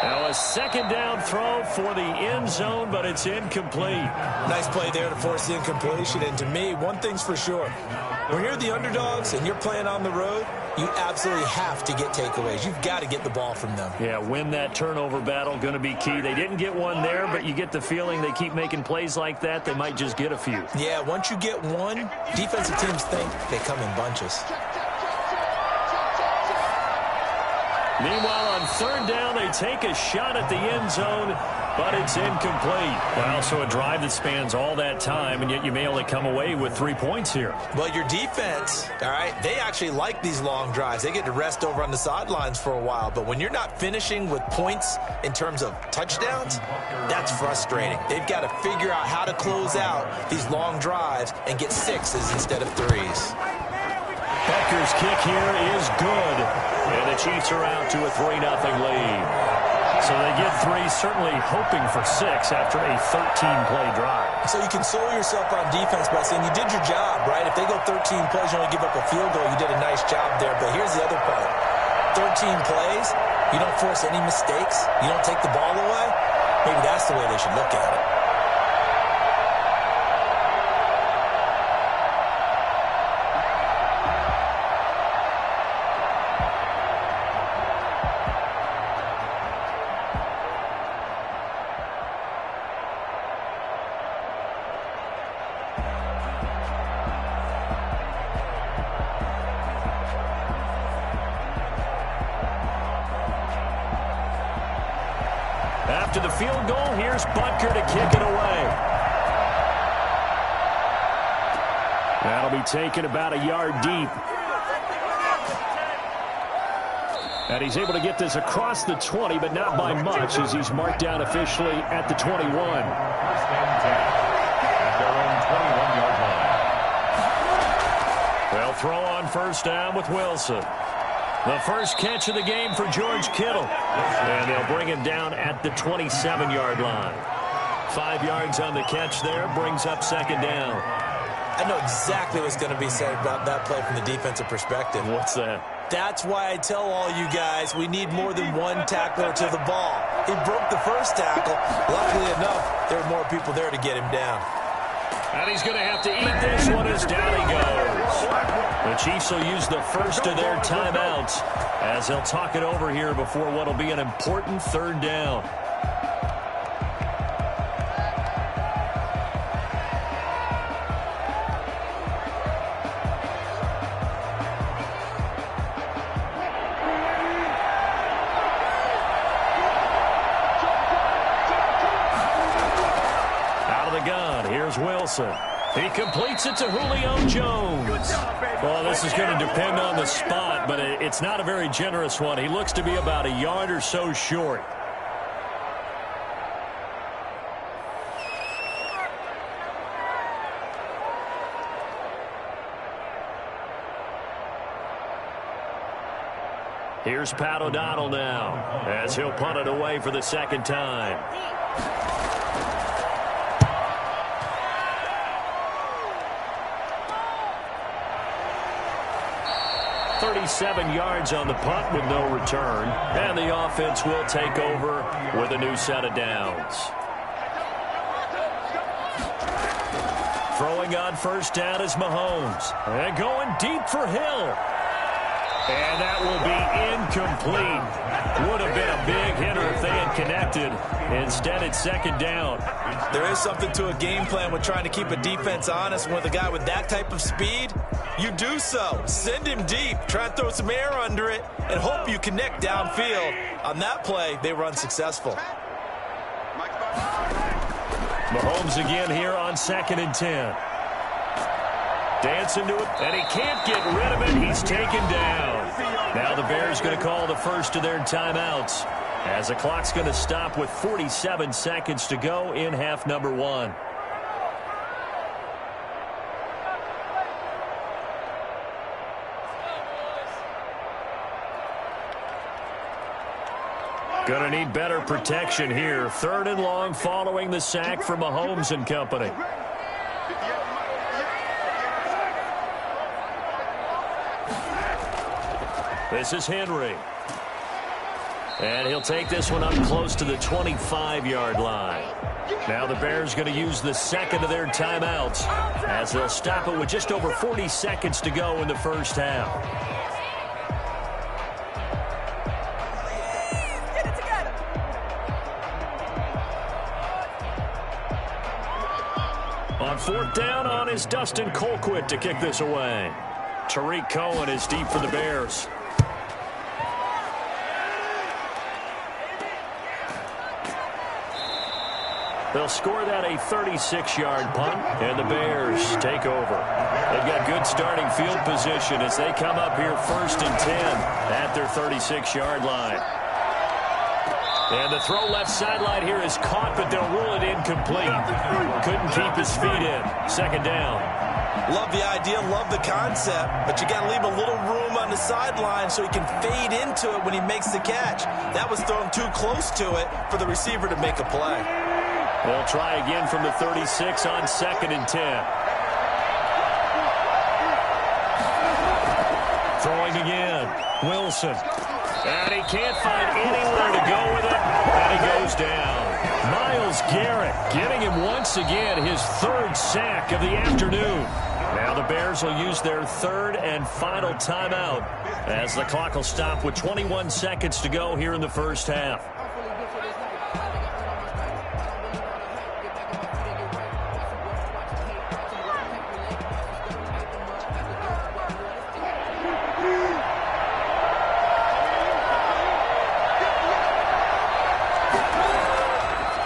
Now a 2nd down throw for the end zone, but it's incomplete. Nice play there to force the incompletion. And to me, one thing's for sure. When you're the underdogs and you're playing on the road, you absolutely have to get takeaways. You've got to get the ball from them. Yeah, win that turnover battle, going to be key. They didn't get one there, but you get the feeling they keep making plays like that, they might just get a few. Yeah, once you get one, defensive teams think they come in bunches. Meanwhile, on 3rd down, they take a shot at the end zone, but it's incomplete. Well, so a drive that spans all that time, and yet you may only come away with 3 points here. Well, your defense, all right, they actually like these long drives. They get to rest over on the sidelines for a while. But when you're not finishing with points in terms of touchdowns, that's frustrating. They've got to figure out how to close out these long drives and get 6s instead of 3s. Butker's kick here is good. And the Chiefs are out to a 3-0 lead. So they get 3, certainly hoping for 6 after a 13-play drive. So you console yourself on defense by saying you did your job, right? If they go 13 plays, you only give up a field goal, you did a nice job there. But here's the other part. 13 plays, you don't force any mistakes, you don't take the ball away. Maybe that's the way they should look at it. After the field goal, here's Butker to kick it away. That'll be taken about a yard deep. And he's able to get this across the 20, but not by much, as he's marked down officially at the 21. First and 10 at their own 21-yard line. They'll throw on first down with Wilson. The first catch of the game for George Kittle. And they'll bring him down at the 27-yard line. 5 yards on the catch there, brings up 2nd down. I know exactly what's going to be said about that play from the defensive perspective. What's that? That's why I tell all you guys we need more than one tackler to the ball. He broke the first tackle. Luckily enough, there were more people there to get him down. And he's going to have to eat this one as down he goes. The Chiefs will use the first of their timeouts as they'll talk it over here before what will be an important 3rd down. Wilson. He completes it to Julio Jones. Well, this is going to depend on the spot, but it's not a very generous one. He looks to be about a yard or so short. Here's Pat O'Donnell now, as he'll punt it away for the second time. 37 yards on the punt with no return. And the offense will take over with a new set of downs. Throwing on first down is Mahomes. And going deep for Hill. And that will be incomplete. Would have been a big hitter if they had connected. Instead, it's second down. There is something to a game plan with trying to keep a defense honest. And with a guy with that type of speed, you do so. Send him deep. Try and throw some air under it and hope you connect downfield. On that play, they were unsuccessful. Mahomes again here on 2nd and 10. Dancing to it, and he can't get rid of it. He's taken down. Now the Bears going to call the first of their timeouts, as the clock's going to stop with 47 seconds to go in half number 1. Going to need better protection here. 3rd and long following the sack from Mahomes and company. This is Henry. And he'll take this one up close to the 25-yard line. Now the Bears going to use the second of their timeouts, as they'll stop it with just over 40 seconds to go in the first half. On 4th down on is Dustin Colquitt to kick this away. Tariq Cohen is deep for the Bears. They'll score that a 36-yard punt, and the Bears take over. They've got good starting field position as they come up here 1st and 10 at their 36-yard line. And the throw left sideline here is caught, but they'll rule it incomplete. Couldn't keep his feet in. 2nd down. Love the idea, love the concept, but you got to leave a little room on the sideline so he can fade into it when he makes the catch. That was thrown too close to it for the receiver to make a play. They'll try again from the 36 on 2nd and 10. Throwing again. Wilson. And he can't find anywhere to go with it. And he goes down. Myles Garrett getting him once again his 3rd sack of the afternoon. Now the Bears will use their 3rd and final timeout, as the clock will stop with 21 seconds to go here in the first half.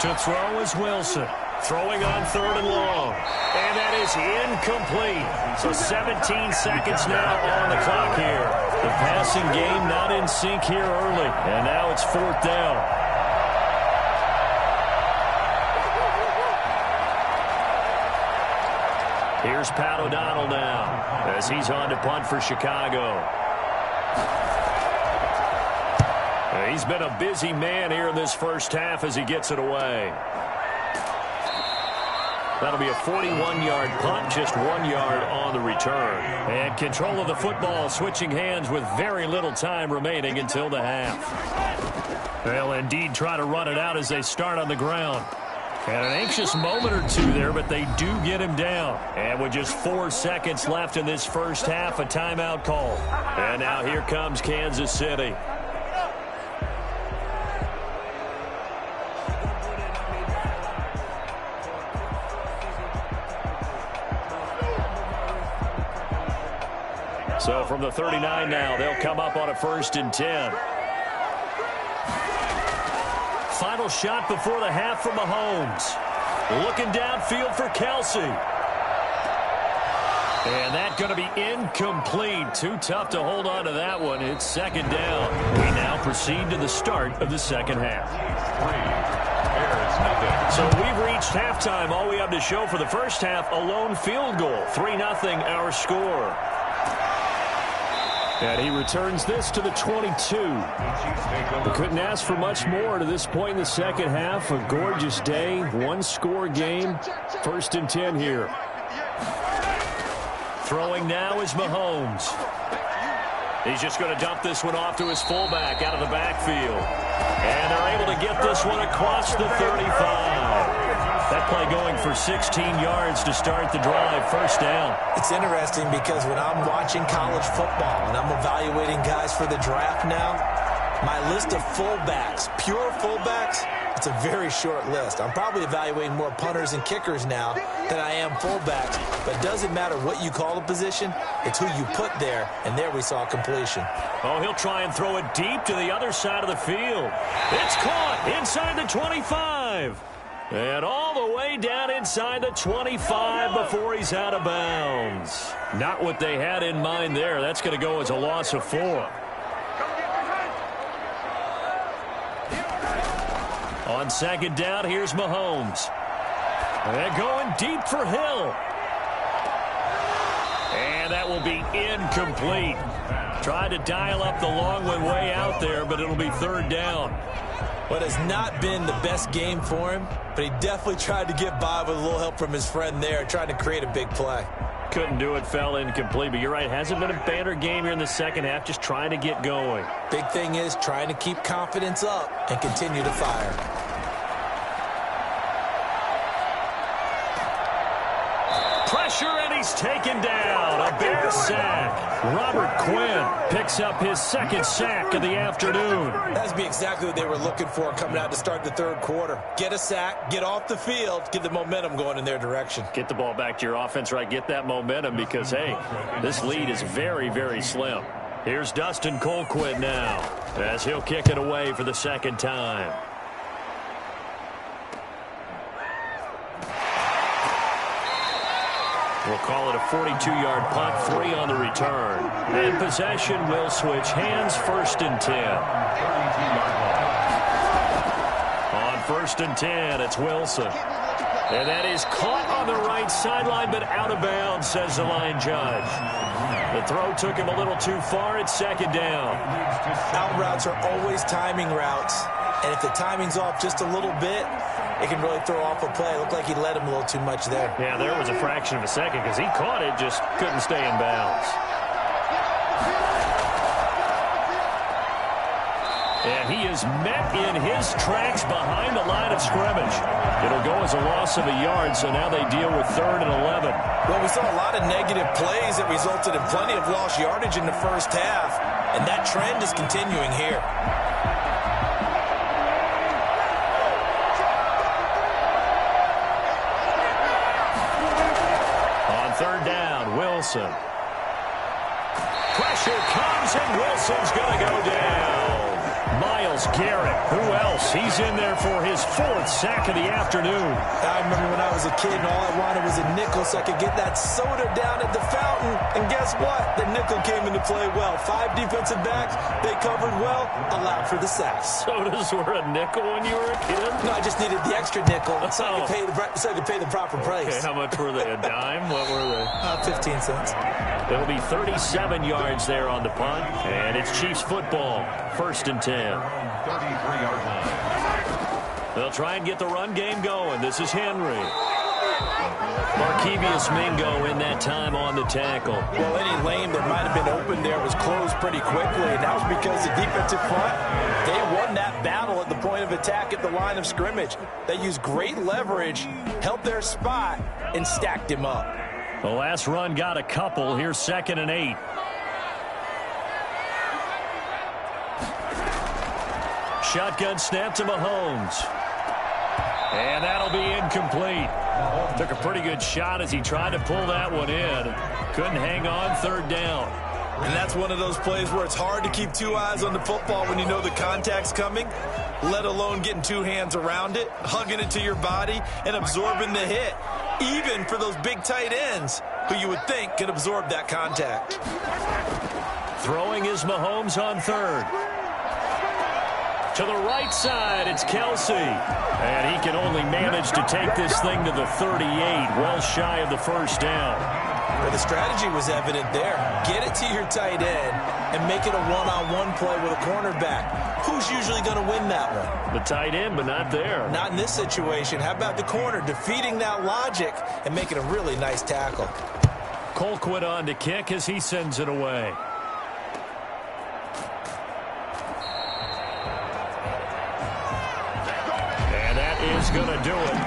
To throw is Wilson. Throwing on 3rd and long. And that is incomplete. So 17 seconds now on the clock here. The passing game not in sync here early. And now it's 4th down. Here's Pat O'Donnell now, as he's on to punt for Chicago. He's been a busy man here in this first half as he gets it away. That'll be a 41-yard punt, just 1 yard on the return. And control of the football switching hands with very little time remaining until the half. They'll indeed try to run it out as they start on the ground. And an anxious moment or two there, but they do get him down. And with just 4 seconds left in this first half, a timeout call. And now here comes Kansas City. So from the 39 now, they'll come up on a 1st and 10. Final shot before the half from Mahomes. Looking downfield for Kelsey. And that's going to be incomplete. Too tough to hold on to that one. It's second down. We now proceed to the start of the second half. So we've reached halftime. All we have to show for the first half, a lone field goal. 3-0 our score. And he returns this to the 22. We couldn't ask for much more to this point in the second half. A gorgeous day, one-score game. 1st and 10 here. Throwing now is Mahomes. He's just going to dump this one off to his fullback out of the backfield. And they're able to get this one across the 35. That play going for 16 yards to start the drive. First down. It's interesting because when I'm watching college football and I'm evaluating guys for the draft now, my list of fullbacks, pure fullbacks, it's a very short list. I'm probably evaluating more punters and kickers now than I am fullbacks. But it doesn't matter what you call a position. It's who you put there. And there we saw completion. Oh, he'll try and throw it deep to the other side of the field. It's caught inside the 25. And all the way down inside the 25 before he's out of bounds. Not what they had in mind there. That's going to go as a loss of 4. On second down, here's Mahomes. They're going deep for Hill. And that will be incomplete. Tried to dial up the long one way out there, but it'll be 3rd down. What has not been the best game for him, but he definitely tried to get by with a little help from his friend there, trying to create a big play. Couldn't do it, fell incomplete, but you're right. Hasn't been a banner game here in the second half, just trying to get going. Big thing is trying to keep confidence up and continue to fire. Pressure, and he's taken down. A Bear sack. Robert Quinn picks up his 2nd sack of the afternoon. That's be exactly what they were looking for coming out to start the 3rd quarter. Get a sack, get off the field, get the momentum going in their direction. Get the ball back to your offense, right? Get that momentum because, hey, this lead is very, very slim. Here's Dustin Colquitt now as he'll kick it away for the 2nd time. We'll call it a 42-yard punt, 3 on the return. And possession will switch hands, 1st and 10. On 1st and 10, it's Wilson. And that is caught on the right sideline, but out of bounds, says the line judge. The throw took him a little too far. It's 2nd down. Out routes are always timing routes. And if the timing's off just a little bit, it can really throw off a play. It looked like he led him a little too much there. Yeah, there was a fraction of a second because he caught it, just couldn't stay in bounds. And he is met in his tracks behind the line of scrimmage. It'll go as a loss of a yard, so now they deal with 3rd and 11. Well, we saw a lot of negative plays that resulted in plenty of lost yardage in the first half, and that trend is continuing here. On 3rd down, Wilson. Pressure comes, and Wilson's going to go down. Myles Garrett, who else? He's in there for his 4th sack of the afternoon. I remember when I was a kid and all I wanted was a nickel so I could get that soda down at the fountain. And guess what? The nickel came into play well. 5 defensive backs, they covered well, allowed for the sacks. Sodas were a nickel when you were a kid? No, I just needed the extra nickel so I could pay the proper price. Okay, how much were they? A dime? What were they? 15 cents. It'll be 37 yards there on the punt, and it's Chiefs football. 1st and 10. 33-yard line. They'll try and get the run game going. This is Henry. Markevius Mingo in that time on the tackle. Well, any lane that might have been open there was closed pretty quickly, and that was because the defensive front, they won that battle at the point of attack at the line of scrimmage. They used great leverage, held their spot, and stacked him up. The last run got a couple. Here's 2nd and 8. Shotgun snap to Mahomes. And that'll be incomplete. Took a pretty good shot as he tried to pull that one in. Couldn't hang on. 3rd down. And that's one of those plays where it's hard to keep 2 eyes on the football when you know the contact's coming, let alone getting 2 hands around it, hugging it to your body, and absorbing the hit. Even for those big tight ends, who you would think can absorb that contact. Throwing is Mahomes on third. To the right side, it's Kelsey. And he can only manage to take this thing to the 38, well shy of the first down. Well, the strategy was evident there. Get it to your tight end and make it a one-on-one play with a cornerback. Who's usually going to win that one? The tight end, but not there. Not in this situation. How about the corner defeating that logic and making a really nice tackle? Colquitt on to kick as he sends it away. Is going to do it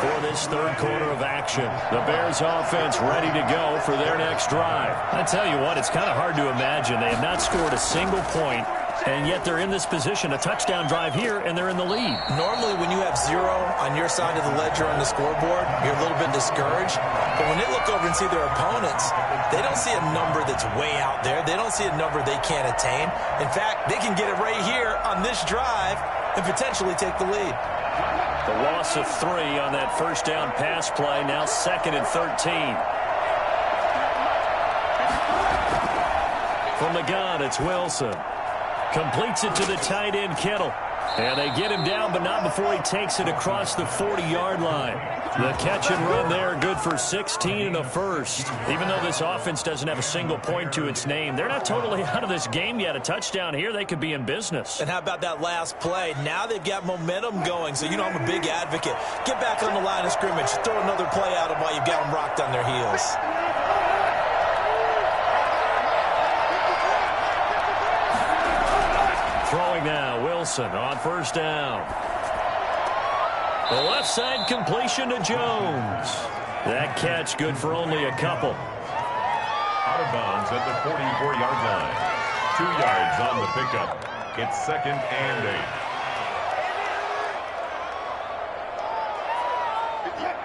for this third quarter of action. The Bears offense ready to go for their next drive. I tell you what, it's kind of hard to imagine. They have not scored a single point, and yet they're in this position, a touchdown drive here, and they're in the lead. Normally when you have 0 on your side of the ledger on the scoreboard, you're a little bit discouraged. But when they look over and see their opponents, they don't see a number that's way out there. They don't see a number they can't attain. In fact, they can get it right here on this drive and potentially take the lead. The loss of 3 on that first down pass play, now 2nd and 13. From the gun, it's Wilson. Completes it to the tight end, Kittle. And they get him down, but not before he takes it across the 40-yard line. The catch and run there, good for 16 and a first. Even though this offense doesn't have a single point to its name, they're not totally out of this game yet. A touchdown here, they could be in business. And how about that last play? Now they've got momentum going, so you know I'm a big advocate. Get back on the line of scrimmage. Throw another play at them while you've got them rocked on their heels. Throwing now, Wilson on first down. The left side completion to Jones. That catch good for only a couple. Out of bounds at the 44-yard line. 2 yards on the pickup. It's 2nd and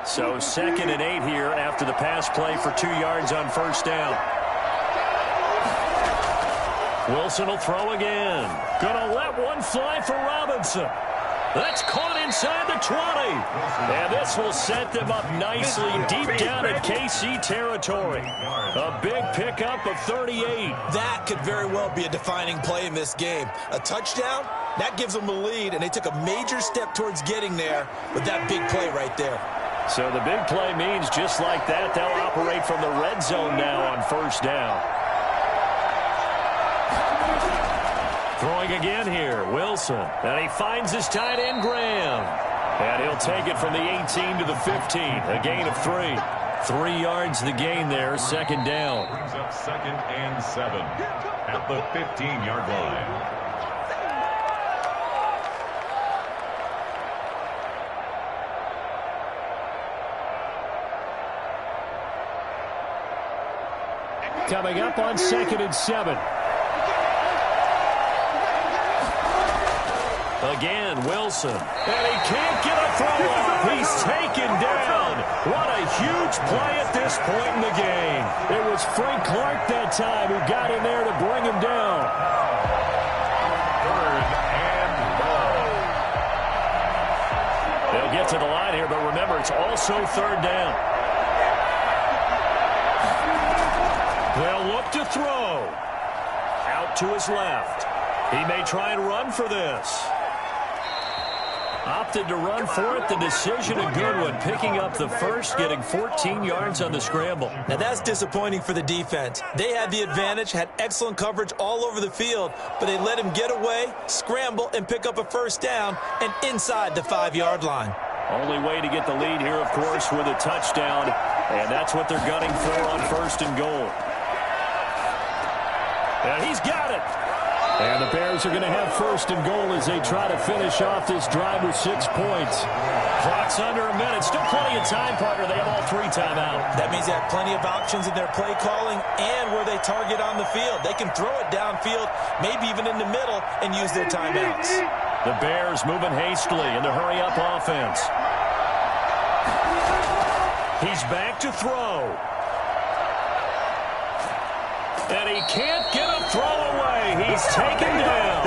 8. So 2nd and 8 here after the pass play for 2 yards on first down. Wilson will throw again. Gonna let one fly for Robinson. That's caught inside the 20. And this will set them up nicely deep down at KC territory. A big pickup of 38. That could very well be a defining play in this game. A touchdown, that gives them a lead, and they took a major step towards getting there with that big play right there. So the big play means just like that, they'll operate from the red zone now on first down. Throwing again here, Wilson. And he finds his tight end, Graham. And he'll take it from the 18 to the 15. A gain of 3. 3 yards the gain there, 2nd down. Brings up 2nd and 7 at the 15-yard line. Coming up on 2nd and 7. Again, Wilson. And he can't get a throw off. He's taken down. What a huge play at this point in the game. It was Frank Clark that time who got in there to bring him down. 3rd and long. They'll get to the line here, but remember, it's also 3rd down. They'll look to throw. Out to his left. He may try and run for this. Opted to run for it. The decision a good one. Picking up the first, getting 14 yards on the scramble. Now that's disappointing for the defense. They had the advantage, had excellent coverage all over the field, but they let him get away, scramble, and pick up a first down and inside the 5-yard line. Only way to get the lead here, of course, with a touchdown, and that's what they're gunning for on 1st and goal. And he's got it. And the Bears are going to have 1st and goal as they try to finish off this drive with 6 points. Clock's under a minute. Still plenty of time, partner. They have all 3 timeouts. That means they have plenty of options in their play calling and where they target on the field. They can throw it downfield, maybe even in the middle, and use their timeouts. The Bears moving hastily in the hurry-up offense. He's back to throw. And he can't get a throw away. He's taken down.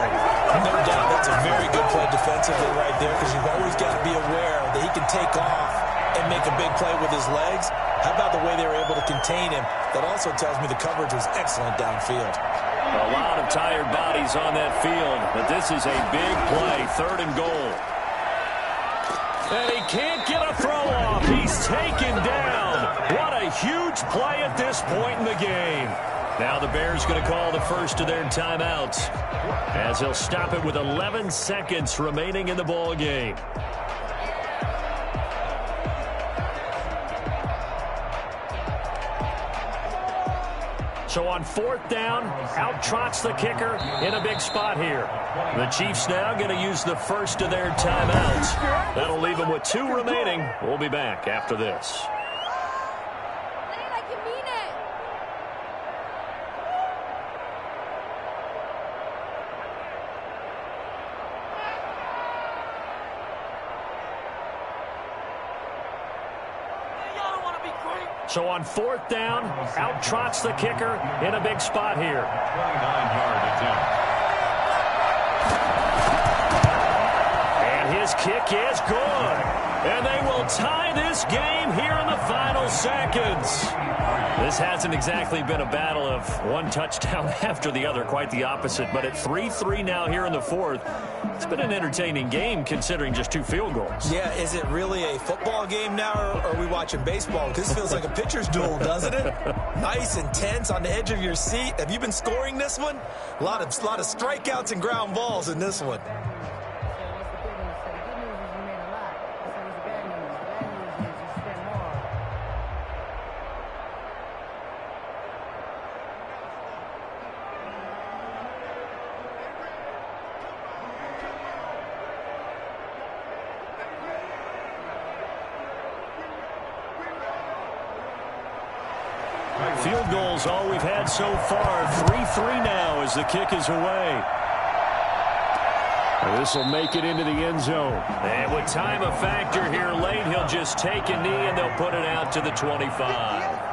No doubt that's a very good play defensively right there, because you've always got to be aware that he can take off and make a big play with his legs. How about the way they were able to contain him? That also tells me the coverage was excellent downfield. A lot of tired bodies on that field, but this is a big play, 3rd and goal. And he can't get a throw off. He's taken down. What a huge play at this point in the game. Now the Bears going to call the first of their timeouts as they'll stop it with 11 seconds remaining in the ball game. So on 4th down, out trots the kicker in a big spot here. The Chiefs now going to use the first of their timeouts. That'll leave them with 2 remaining. We'll be back after this. So on 4th down, out trots the kicker in a big spot here. 29-yard attempt. And his kick is good. And they will tie this game here in the final seconds. This hasn't exactly been a battle of one touchdown after the other, quite the opposite. But at 3-3 now here in the 4th, it's been an entertaining game considering just 2 field goals. Yeah, is it really a football game now, or are we watching baseball? Because this feels like a pitcher's duel, doesn't it? Nice, intense, on the edge of your seat. Have you been scoring this one? A lot of strikeouts and ground balls in this one. Field goals all we've had so far. 3-3 now as the kick is away. This will make it into the end zone. And with time a factor here late, he'll just take a knee and they'll put it out to the 25.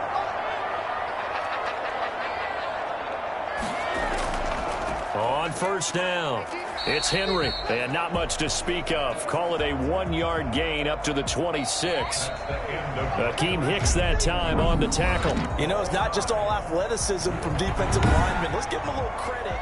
On 1st down, it's Henry. And not much to speak of. Call it a 1-yard gain up to the 26. Akeem Hicks that time on the tackle. You know, it's not just all athleticism from defensive linemen. Let's give them a little credit.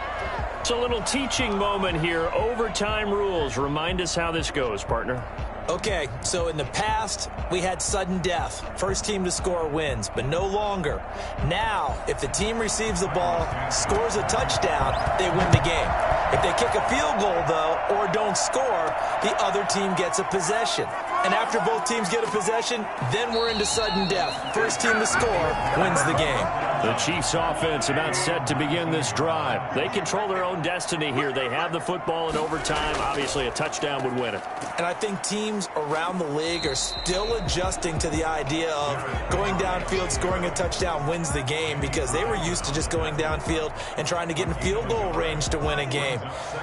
It's a little teaching moment here. Overtime rules. Remind us how this goes, partner. Okay, so in the past, we had sudden death. First team to score wins, but no longer. Now, if the team receives the ball, scores a touchdown, they win the game. If they kick a field goal, though, or don't score, the other team gets a possession. And after both teams get a possession, then we're into sudden death. First team to score wins the game. The Chiefs offense about set to begin this drive. They control their own destiny here. They have the football in overtime. Obviously, a touchdown would win it. And I think teams around the league are still adjusting to the idea of going downfield, scoring a touchdown wins the game, because they were used to just going downfield and trying to get in field goal range to win a game.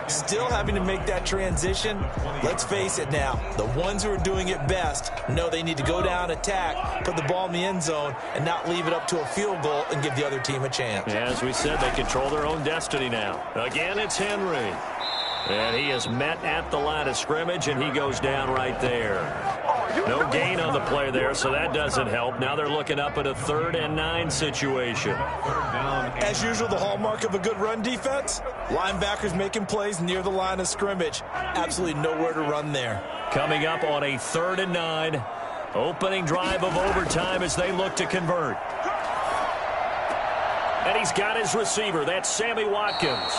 Still having to make that transition. Let's face it now, the ones who are doing it best know they need to go down, attack, put the ball in the end zone, and not leave it up to a field goal and give the other team a chance. As we said, they control their own destiny now. Again, it's Henry. And he is met at the line of scrimmage, and he goes down right there. No gain on the play there, so that doesn't help. Now they're looking up at a 3rd and 9 situation. As usual, the hallmark of a good run defense, linebackers making plays near the line of scrimmage. Absolutely nowhere to run there. Coming up on a 3rd and 9, opening drive of overtime as they look to convert. And he's got his receiver. That's Sammy Watkins.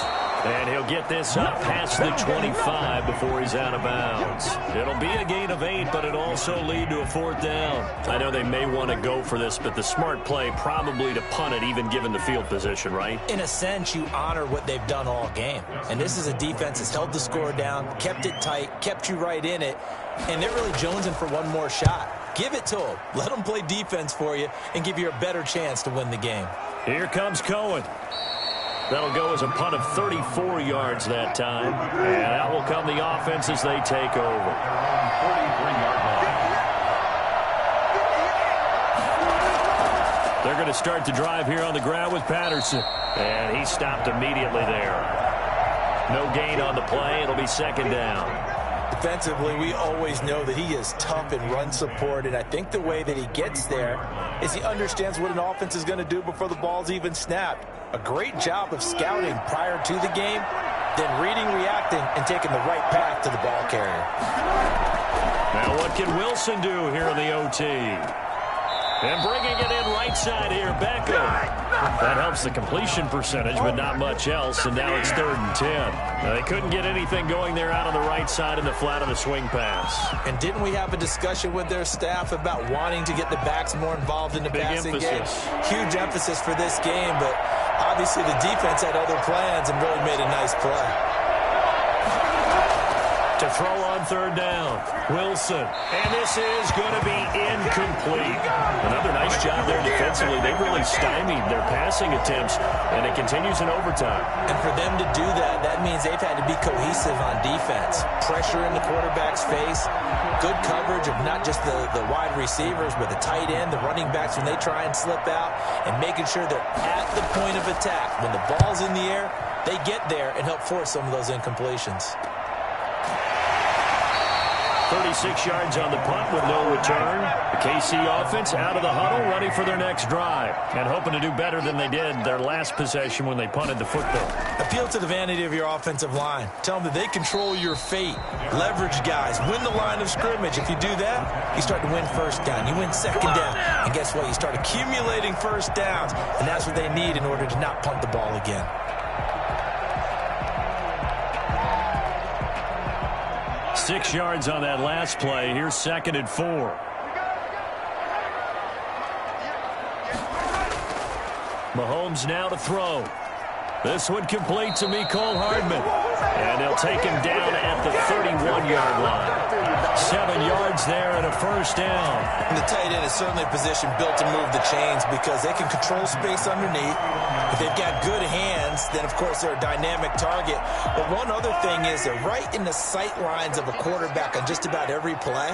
And he'll get this up past the 25 before he's out of bounds. It'll be a gain of 8, but it'll also lead to a 4th down. I know they may want to go for this, but the smart play probably to punt it, even given the field position, right? In a sense, you honor what they've done all game. And this is a defense that's held the score down, kept it tight, kept you right in it, and they're really jonesing for one more shot. Give it to them. Let them play defense for you and give you a better chance to win the game. Here comes Cohen. That'll go as a punt of 34 yards that time. And out will come the offense as they take over. They're going to start the drive here on the ground with Patterson. And he stopped immediately there. No gain on the play. It'll be 2nd down. defensively, we always know that he is tough in run support, and I think the way that he gets there is he understands what an offense is going to do before the ball's even snapped. A great job of scouting prior to the game, then reading, reacting, and taking the right path to the ball carrier. Now what can Wilson do here in the OT? And bringing it in right side here, Beckham. That helps the completion percentage, but not much else, and now it's 3rd and 10. Now, they couldn't get anything going there out on the right side in the flat of the swing pass. And didn't we have a discussion with their staff about wanting to get the backs more involved in the passing game? Huge emphasis for this game, but obviously the defense had other plans and really made a nice play. To throw on 3rd down, Wilson. And this is going to be incomplete. Another nice job there defensively. They've really stymied their passing attempts, and it continues in overtime. And for them to do that, that means they've had to be cohesive on defense. Pressure in the quarterback's face, good coverage of not just the wide receivers, but the tight end, the running backs when they try and slip out, and making sure they're at the point of attack. When the ball's in the air, they get there and help force some of those incompletions. 36 yards on the punt with no return. The KC offense out of the huddle, ready for their next drive, and hoping to do better than they did their last possession when they punted the football. Appeal to the vanity of your offensive line. Tell them that they control your fate. Leverage guys. Win the line of scrimmage. If you do that, you start to win 1st down. You win 2nd down. And guess what? You start accumulating 1st downs, and that's what they need in order to not punt the ball again. Six yards on that last play. Here's 2nd and 4. Mahomes now to throw. This one complete to Mecole Hardman. And they'll take him down at the 31-yard line. 7 yards there and a 1st down. And the tight end is certainly a position built to move the chains because they can control space underneath. If they've got good hands, then, of course, they're a dynamic target. But one other thing is they're right in the sight lines of a quarterback on just about every play.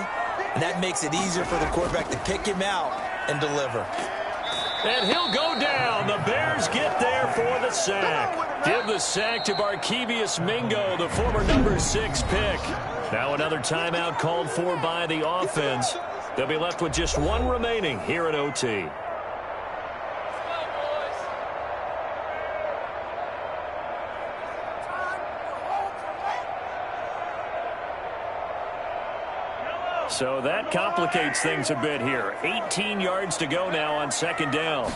And that makes it easier for the quarterback to pick him out and deliver. And he'll go down. The Bears get there for the sack. Give the sack to Barkevious Mingo, the former number 6 pick. Now another timeout called for by the offense. They'll be left with just one remaining here at OT. So that complicates things a bit here. 18 yards to go now on 2nd down.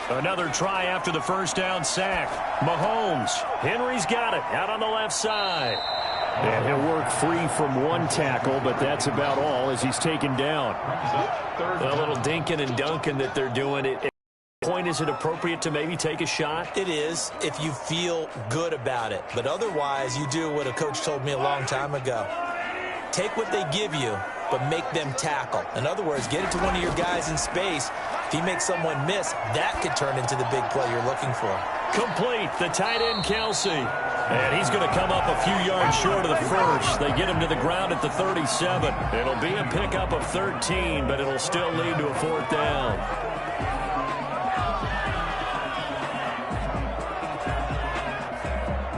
Another try after the 1st down sack. Mahomes. Henry's got it out on the left side. And he'll work free from one tackle, but that's about all as he's taken down. A little dinking and dunking that they're doing. At what point is it appropriate to maybe take a shot? It is if you feel good about it. But otherwise, you do what a coach told me a long time ago. Take what they give you, but make them tackle. In other words, get it to one of your guys in space. If he makes someone miss, that could turn into the big play you're looking for. Complete, the tight end Kelsey. And he's going to come up a few yards short of the 1st. They get him to the ground at the 37. It'll be a pickup of 13, but it'll still lead to a 4th down.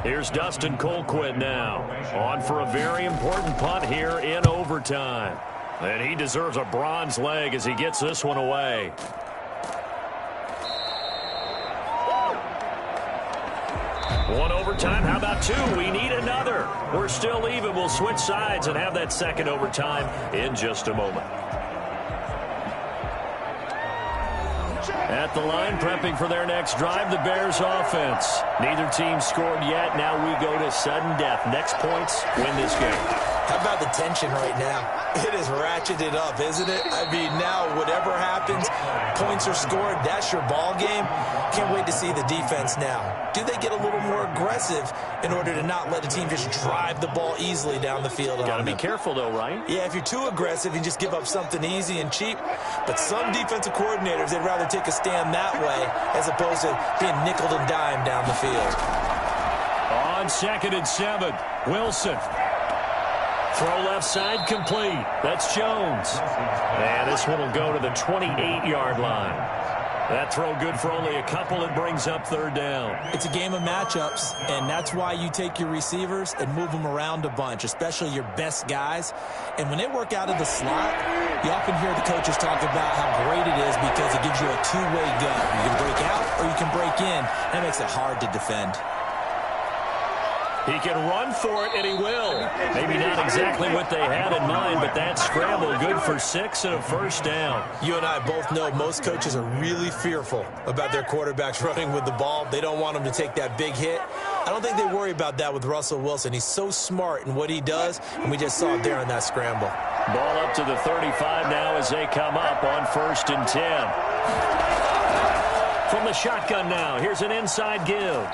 Here's Dustin Colquitt now, on for a very important punt here in overtime. And he deserves a bronze leg as he gets this one away. One overtime, how about 2? We need another. We're still even. We'll switch sides and have that 2nd overtime in just a moment. At the line, prepping for their next drive, the Bears offense. Neither team scored yet. Now we go to sudden death. Next points win this game. How about the tension right now? It is ratcheted up, isn't it? I mean, now whatever happens, points are scored, that's your ball game. Can't wait to see the defense now. Do they get a little more aggressive in order to not let the team just drive the ball easily down the field? Got to be careful, though, right? Yeah, if you're too aggressive, you just give up something easy and cheap. But some defensive coordinators, they'd rather take a stand that way as opposed to being nickeled and dimed down the field. On 2nd and 7, Wilson. Throw left side complete. That's Jones. And this one will go to the 28-yard line. That throw good for only a couple. It brings up third down. It's a game of matchups, and that's why you take your receivers and move them around a bunch, especially your best guys. And when they work out of the slot, you often hear the coaches talk about how great it is because it gives you a two-way gun. You can break out or you can break in. That makes it hard to defend. He can run for it, and he will. Maybe not exactly what they had in mind, but that scramble good for 6 and a first down. You and I both know most coaches are really fearful about their quarterbacks running with the ball. They don't want them to take that big hit. I don't think they worry about that with Russell Wilson. He's so smart in what he does, and we just saw it there on that scramble. Ball up to the 35 now as they come up on 1st and 10. From the shotgun now, here's an inside give.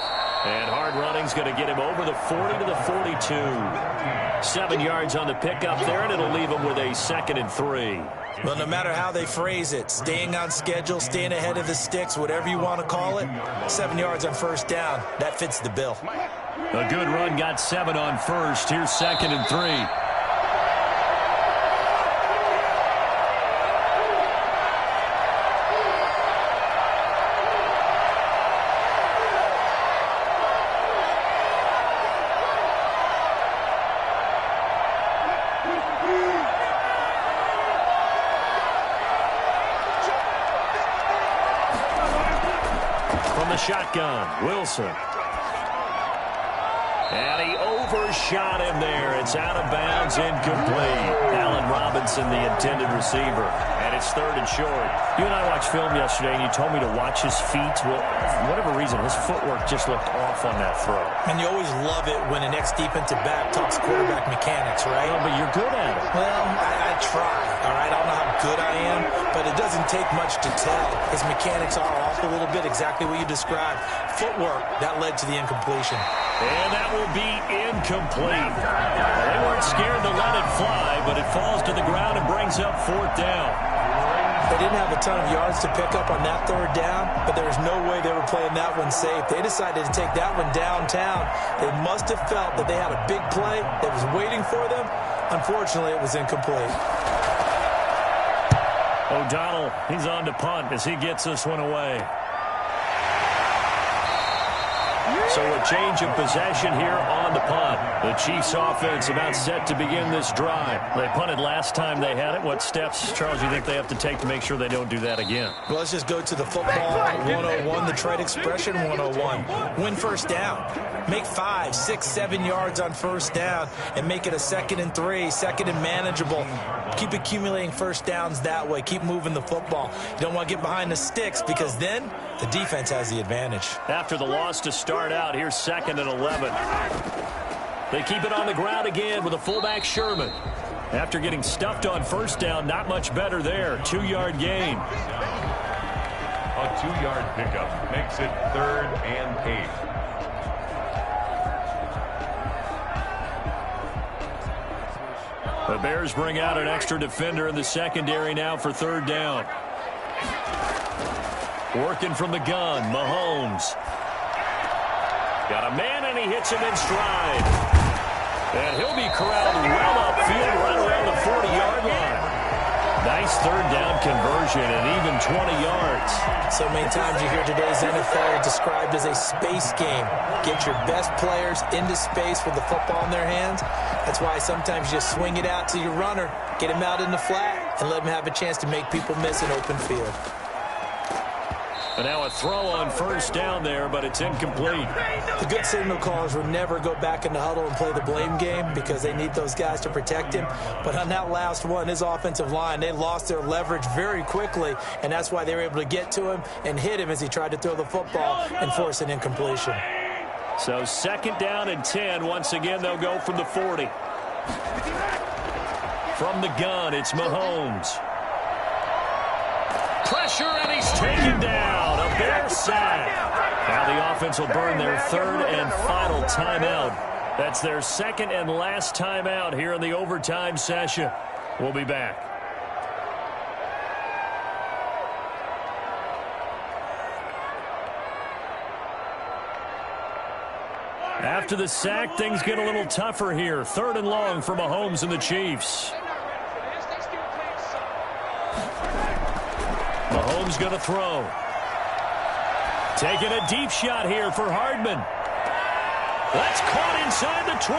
And hard running's going to get him over the 40 to the 42. 7 yards on the pickup there, and it'll leave him with a 2nd and 3. Well, no matter how they phrase it, staying on schedule, staying ahead of the sticks, whatever you want to call it, 7 yards on first down, that fits the bill. A good run got 7 on first. Here's 2nd and 3. Shotgun, Wilson. And he overshot him there. It's out of bounds, incomplete. Allen Robinson, the intended receiver. And it's 3rd and short. You and I watched film yesterday, and you told me to watch his feet. Well, for whatever reason, his footwork just looked off on that throw. And you always love it when an ex-defensive back talks quarterback mechanics, right? Well, but you're good at it. Well, I try, all right? I don't know how good I am, but it doesn't take much to tell. His mechanics are off a little bit, exactly what you described. Footwork, that led to the incompletion. And that will be incomplete. Well, they weren't scared to let it fly, but it falls to the ground and brings up 4th down. They didn't have a ton of yards to pick up on that 3rd down, but there was no way they were playing that one safe. They decided to take that one downtown. They must have felt that they had a big play that was waiting for them. Unfortunately, it was incomplete. O'Donnell, he's on to punt as he gets this one away. So a change of possession here on the punt. The Chiefs offense about set to begin this drive. They punted last time they had it. What steps, Charles, you think they have to take to make sure they don't do that again? Well, let's just go to the football 101, the trade expression 101. Win first down. Make 5, 6, 7 yards on first down and make it a 2nd and 3, 2nd and manageable. Keep accumulating first downs that way. Keep moving the football. You don't want to get behind the sticks because then the defense has the advantage. After the loss to start out, here's 2nd and 11. They keep it on the ground again with a fullback Sherman. After getting stuffed on first down, not much better there. 2-yard gain. A 2-yard pickup makes it 3rd and 8. The Bears bring out an extra defender in the secondary now for 3rd down. Working from the gun, Mahomes. Got a man, and he hits him in stride. And he'll be corralled well upfield right around the 40-yard line. Nice 3rd down conversion and even 20 yards. So many times you hear today's NFL described as a space game. Get your best players into space with the football in their hands. That's why sometimes you just swing it out to your runner, get him out in the flat, and let him have a chance to make people miss an open field. And now a throw on first down there, but it's incomplete. The good signal callers will never go back in the huddle and play the blame game because they need those guys to protect him. But on that last one, his offensive line, they lost their leverage very quickly, and that's why they were able to get to him and hit him as he tried to throw the football and force an incompletion. So 2nd down and 10. Once again, they'll go from the 40. From the gun, it's Mahomes. Pressure, and he's taken down. A Bear sack. Now the offense will burn their 3rd and final timeout. That's their 2nd and last timeout here in the overtime session. We'll be back. After the sack, things get a little tougher here. 3rd and long for Mahomes and the Chiefs. Mahomes going to throw. Taking a deep shot here for Hardman. That's caught inside the 20.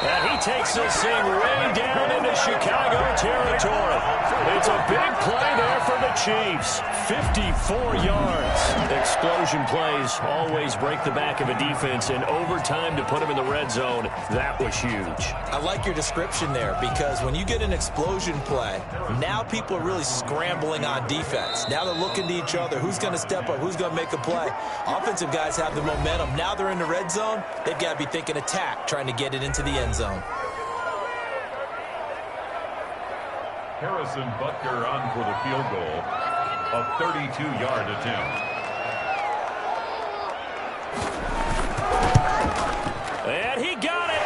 And he takes this thing way down into Chicago territory. It's a big play there for the Chiefs. 54 yards. Explosion plays always break the back of a defense, and overtime to put them in the red zone, that was huge. I like your description there, because when you get an explosion play, now people are really scrambling on defense. Now they're looking to each other. Who's going to step up? Who's going to make a play? Offensive guys have the momentum. Now they're in the red zone. They've got to be thinking attack, trying to get it into the end zone. Harrison Butker on for the field goal. A 32-yard attempt. And he got it.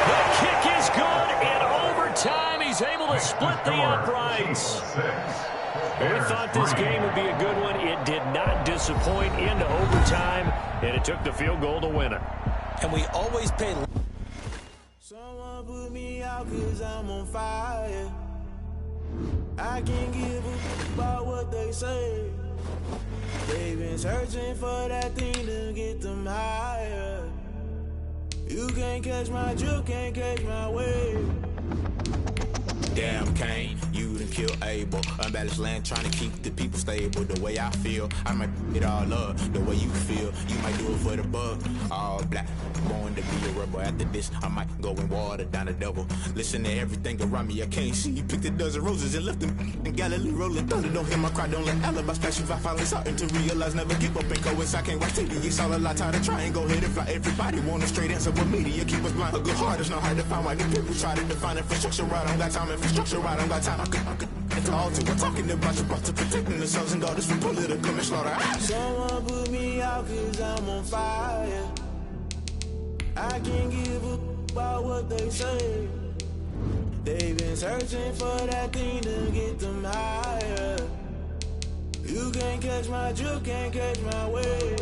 The kick is good. In overtime, he's able to split the uprights. We thought this game would be a good one. It did not disappoint into overtime, and it took the field goal to win it. And we always pay. Someone put me out 'cause I'm on fire. I can't give a about what they say. They've been searching for that thing to get them higher. You can't catch my drift, can't catch my wave. Damn, Kane, you done kill Abel. Unbalanced land, trying to keep the people stable. The way I feel, I might it all up. The way you feel, you might do it for the buck. All black, born to be a rebel. After this, I might go and water down the devil. Listen to everything around me, I can't see. You picked a dozen roses and left them in Galilee rolling thunder. Don't hear my cry, don't let alibis flash. If I finally starting to realize, never give up and coincide. Can't write TV, it's all a lot. Tired of trying, go ahead and fly. Everybody want a straight answer, but media keep us blind. A good heart is not hard to find. Why the people try to define infrastructure right? I don't got time, infrastructure right? I don't got time. I could all to. We're talking about your brother, protecting the sons and daughters from political manslaughter. Someone put me out 'cause I'm on fire. I can't give a about what they say. They've been searching for that thing to get them higher. You can't catch my drift, can't catch my wave.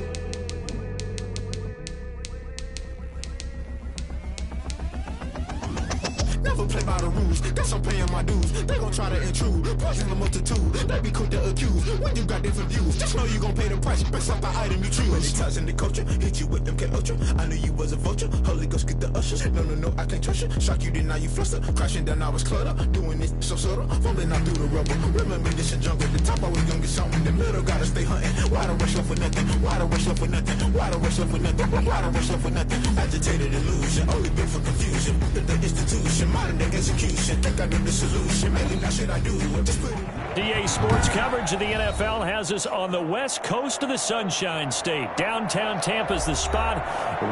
Never play by the rules, that's I'm paying my dues. They gon' try to intrude, poison the multitude. They be quick to accuse, when you got different views. Just know you gon' pay the price, based off the item you choose. When they touching the culture, hit you with them K-Ultra. I knew you was a vulture, Holy Ghost get the ushers. No, I can't trust you. Shock you, then now you fluster. Crashing down, I was cluttered. Doing this so subtle, falling out through the rubble. Remember this in jungle, the top I was gonna get something. The middle gotta stay hunting. Why the rush left for nothing? Why the rush left for nothing? Why the rush left for nothing? Why the rush left for nothing? Agitated illusion, only been for confusion. The institution, modern day execution. Think I know the solution. Maybe now should I do it? Just put it. DA Sports coverage of the NFL has us on the west coast of the Sunshine State. Downtown Tampa's the spot,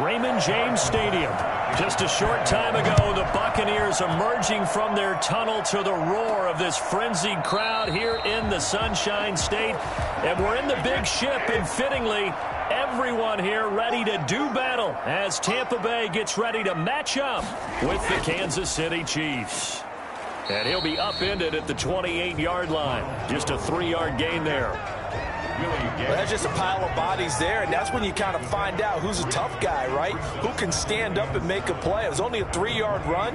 Raymond James Stadium. Just a short time ago, the Buccaneers emerging from their tunnel to the roar of this frenzied crowd here in the Sunshine State. And we're in the big ship, and fittingly, everyone here ready to do battle as Tampa Bay gets ready to match up with the Kansas City Chiefs. And he'll be upended at the 28-yard line. Just a 3-yard gain there. Well, that's just a pile of bodies there, and that's when you kind of find out who's a tough guy, right? Who can stand up and make a play. It was only a 3-yard run,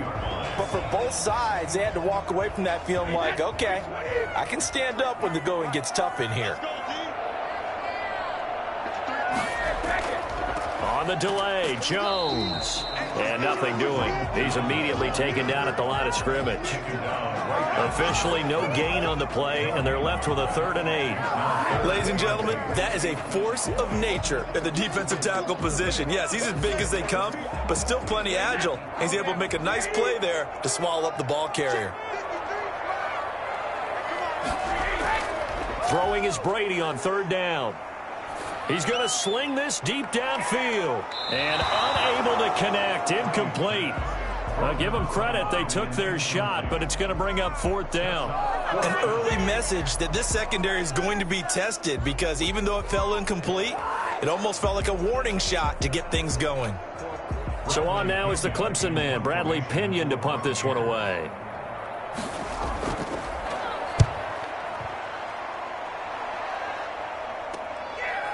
but for both sides, they had to walk away from that feeling like, okay, I can stand up when the going gets tough in here. On the delay, Jones. And nothing doing. He's immediately taken down at the line of scrimmage. Officially no gain on the play, and they're left with a 3rd and 8. Ladies and gentlemen, that is a force of nature at the defensive tackle position. Yes, he's as big as they come, but still plenty agile. He's able to make a nice play there to swallow up the ball carrier. Throwing is Brady on 3rd down. He's going to sling this deep downfield. And unable to connect. Incomplete. Well, give them credit. They took their shot, but it's going to bring up 4th down. An early message that this secondary is going to be tested, because even though it fell incomplete, it almost felt like a warning shot to get things going. So on now is the Clemson man, Bradley Pinion, to punt this one away.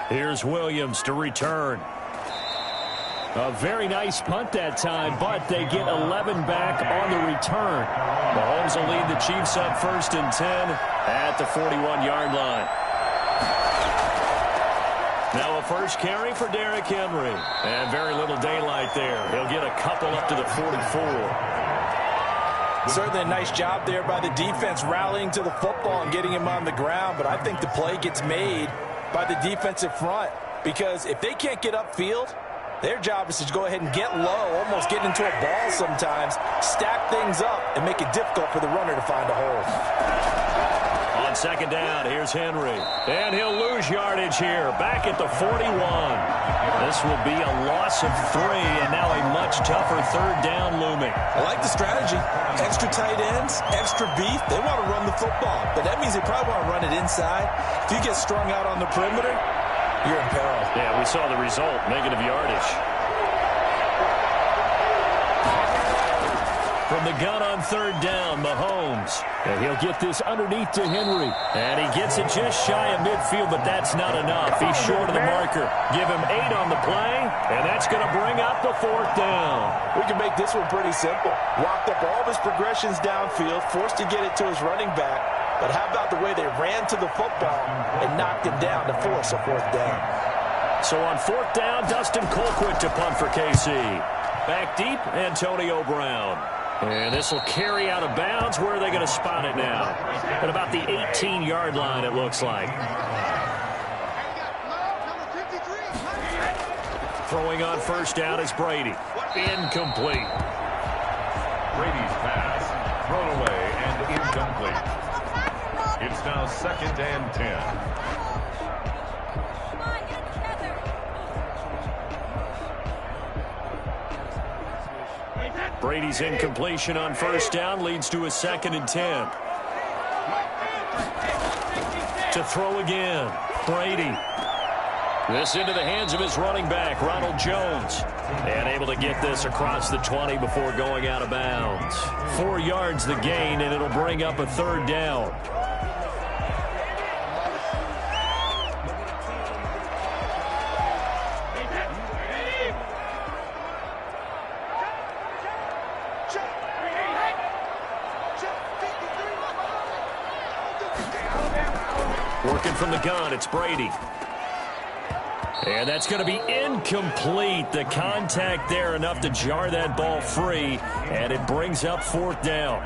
Here's Williams to return. A very nice punt that time, but they get 11 back on the return. Mahomes will lead the Chiefs up 1st and 10 at the 41-yard line. Now a first carry for Derrick Henry. And very little daylight there. He'll get a couple up to the 44. Certainly a nice job there by the defense rallying to the football and getting him on the ground. But I think the play gets made by the defensive front, because if they can't get upfield, their job is to go ahead and get low, almost get into a ball sometimes, stack things up, and make it difficult for the runner to find a hole. On second down, here's Henry. And he'll lose yardage here, back at the 41. This will be a loss of 3, and now a much tougher third down looming. I like the strategy. Extra tight ends, extra beef. They want to run the football, but that means they probably want to run it inside. If you get strung out on the perimeter, you're in peril. Yeah, we saw the result, negative yardage. From the gun on third down, Mahomes. And he'll get this underneath to Henry. And he gets it just shy of midfield, but that's not enough. He's short of the marker. Give him 8 on the play, and that's going to bring up the 4th down. We can make this one pretty simple. Walked up all of his progressions downfield, forced to get it to his running back. But how about the way they ran to the football and knocked him down to force a 4th down? So on 4th down, Dustin Colquitt to punt for KC. Back deep, Antonio Brown. And this will carry out of bounds. Where are they going to spot it now? At about the 18-yard line, it looks like. Throwing on first down is Brady. Incomplete. Brady's pass thrown away and incomplete. It's now 2nd and 10. Brady's incompletion on first down leads to a 2nd and 10. To throw again, Brady. This into the hands of his running back, Ronald Jones. And able to get this across the 20 before going out of bounds. 4 yards the gain, and it'll bring up a 3rd down. Working from the gun, it's Brady. And that's going to be incomplete. The contact there enough to jar that ball free, and it brings up 4th down.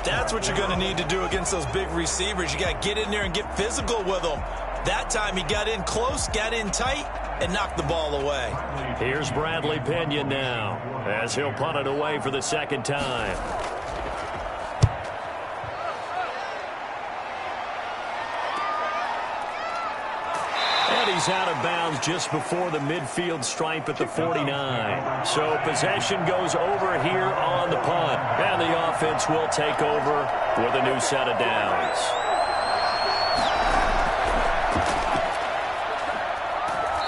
That's what you're going to need to do against those big receivers. You got to get in there and get physical with them. That time he got in close, got in tight, and knocked the ball away. Here's Bradley Pinion now, as he'll punt it away for the 2nd time. He's out of bounds just before the midfield stripe at the 49. So possession goes over here on the punt. And the offense will take over with a new set of downs.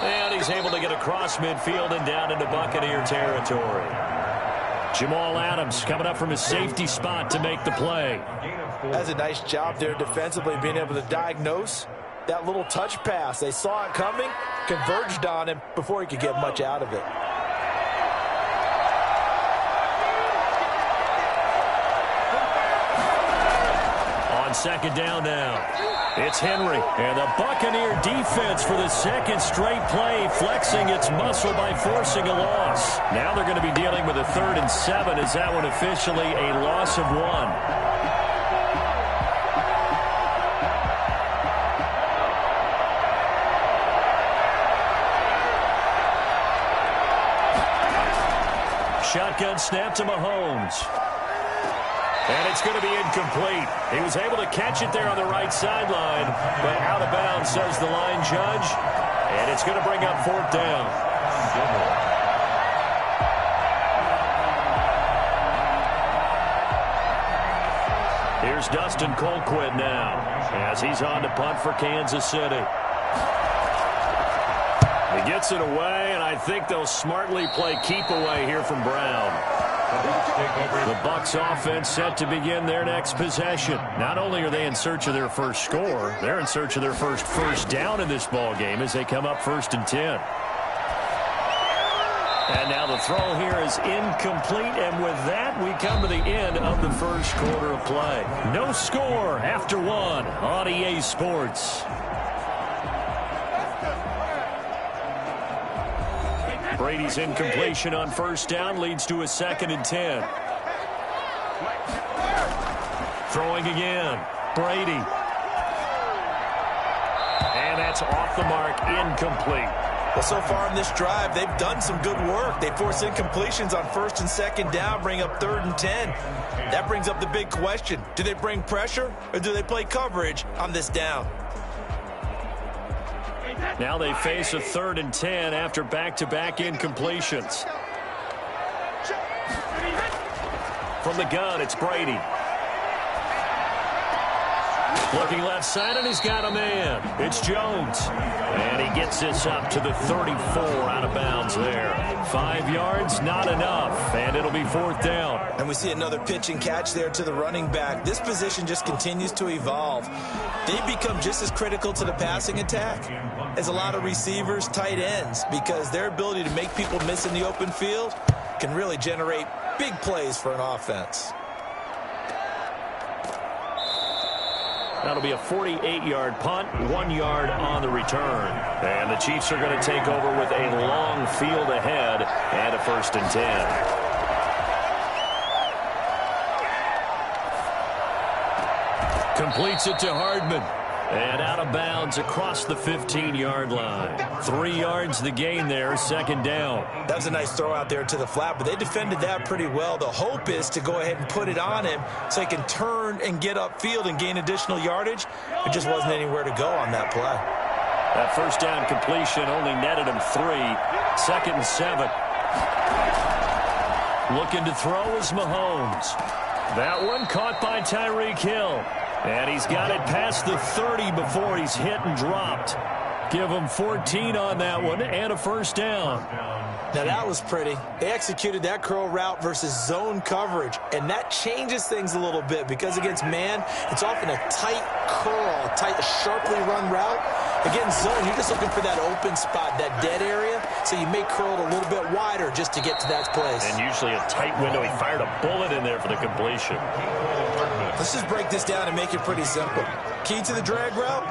And he's able to get across midfield and down into Buccaneer territory. Jamal Adams coming up from his safety spot to make the play. That's a nice job there defensively, being able to diagnose that little touch pass. They saw it coming, converged on him before he could get much out of it. On 2nd down now, it's Henry. And the Buccaneer defense for the 2nd straight play, flexing its muscle by forcing a loss. Now they're going to be dealing with a 3rd and 7. Is that one officially a loss of 1? Shotgun snap to Mahomes. And it's going to be incomplete. He was able to catch it there on the right sideline, but out of bounds, says the line judge. And it's going to bring up 4th down. Here's Dustin Colquitt now, as he's on to punt for Kansas City. He gets it away, and I think they'll smartly play keep away here from Brown. The Bucs offense set to begin their next possession. Not only are they in search of their first score, they're in search of their first down in this ball game as they come up 1st and 10. And now the throw here is incomplete, and with that, we come to the end of the first quarter of play. No score after 1 on EA Sports. Brady's incompletion on first down leads to a 2nd and 10. Throwing again. Brady. And that's off the mark, incomplete. Well, so far in this drive, they've done some good work. They force incompletions on 1st and 2nd down, bring up 3rd and 10. That brings up the big question. Do they bring pressure or do they play coverage on this down? Now they face a 3rd and 10 after back-to-back incompletions. From the gun, it's Brady. Looking left side, and he's got a man. It's Jones. And he gets this up to the 34 out of bounds there. 5 yards, not enough, and it'll be 4th down. And we see another pitch and catch there to the running back. This position just continues to evolve. They become just as critical to the passing attack as a lot of receivers, tight ends, because their ability to make people miss in the open field can really generate big plays for an offense. That'll be a 48-yard punt, 1 yard on the return. And the Chiefs are going to take over with a long field ahead and a 1st and 10. Completes it to Hardman. And out of bounds across the 15-yard line. 3 yards the gain there, 2nd down. That was a nice throw out there to the flat, but they defended that pretty well. The hope is to go ahead and put it on him so he can turn and get upfield and gain additional yardage. It just wasn't anywhere to go on that play. That 1st down completion only netted him 3. 2nd and 7. Looking to throw is Mahomes. That one caught by Tyreek Hill. And he's got it past the 30 before he's hit and dropped. Give him 14 on that one and a 1st down. Now that was pretty. They executed that curl route versus zone coverage, and that changes things a little bit because against man, it's often a tight curl, a sharply run route. Against zone, you're just looking for that open spot, that dead area, so you may curl it a little bit wider just to get to that place. And usually a tight window. He fired a bullet in there for the completion. Let's just break this down and make it pretty simple. Key to the drag route,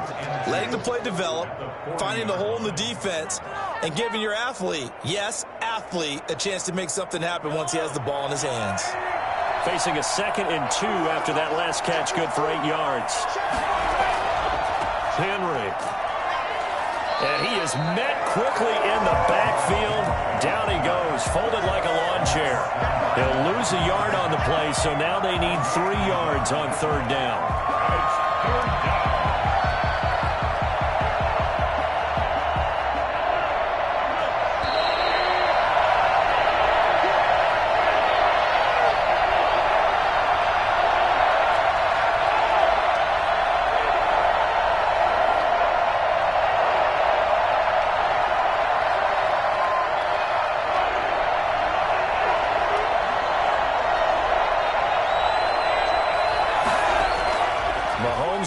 letting the play develop, finding the hole in the defense, and giving your athlete, yes, athlete, a chance to make something happen once he has the ball in his hands. Facing a 2nd and 2 after that last catch, good for 8 yards. Henry. And he is met quickly in the backfield. Down he goes, folded like a lawn chair. He'll lose a yard on the play, so now they need 3 yards on 3rd down.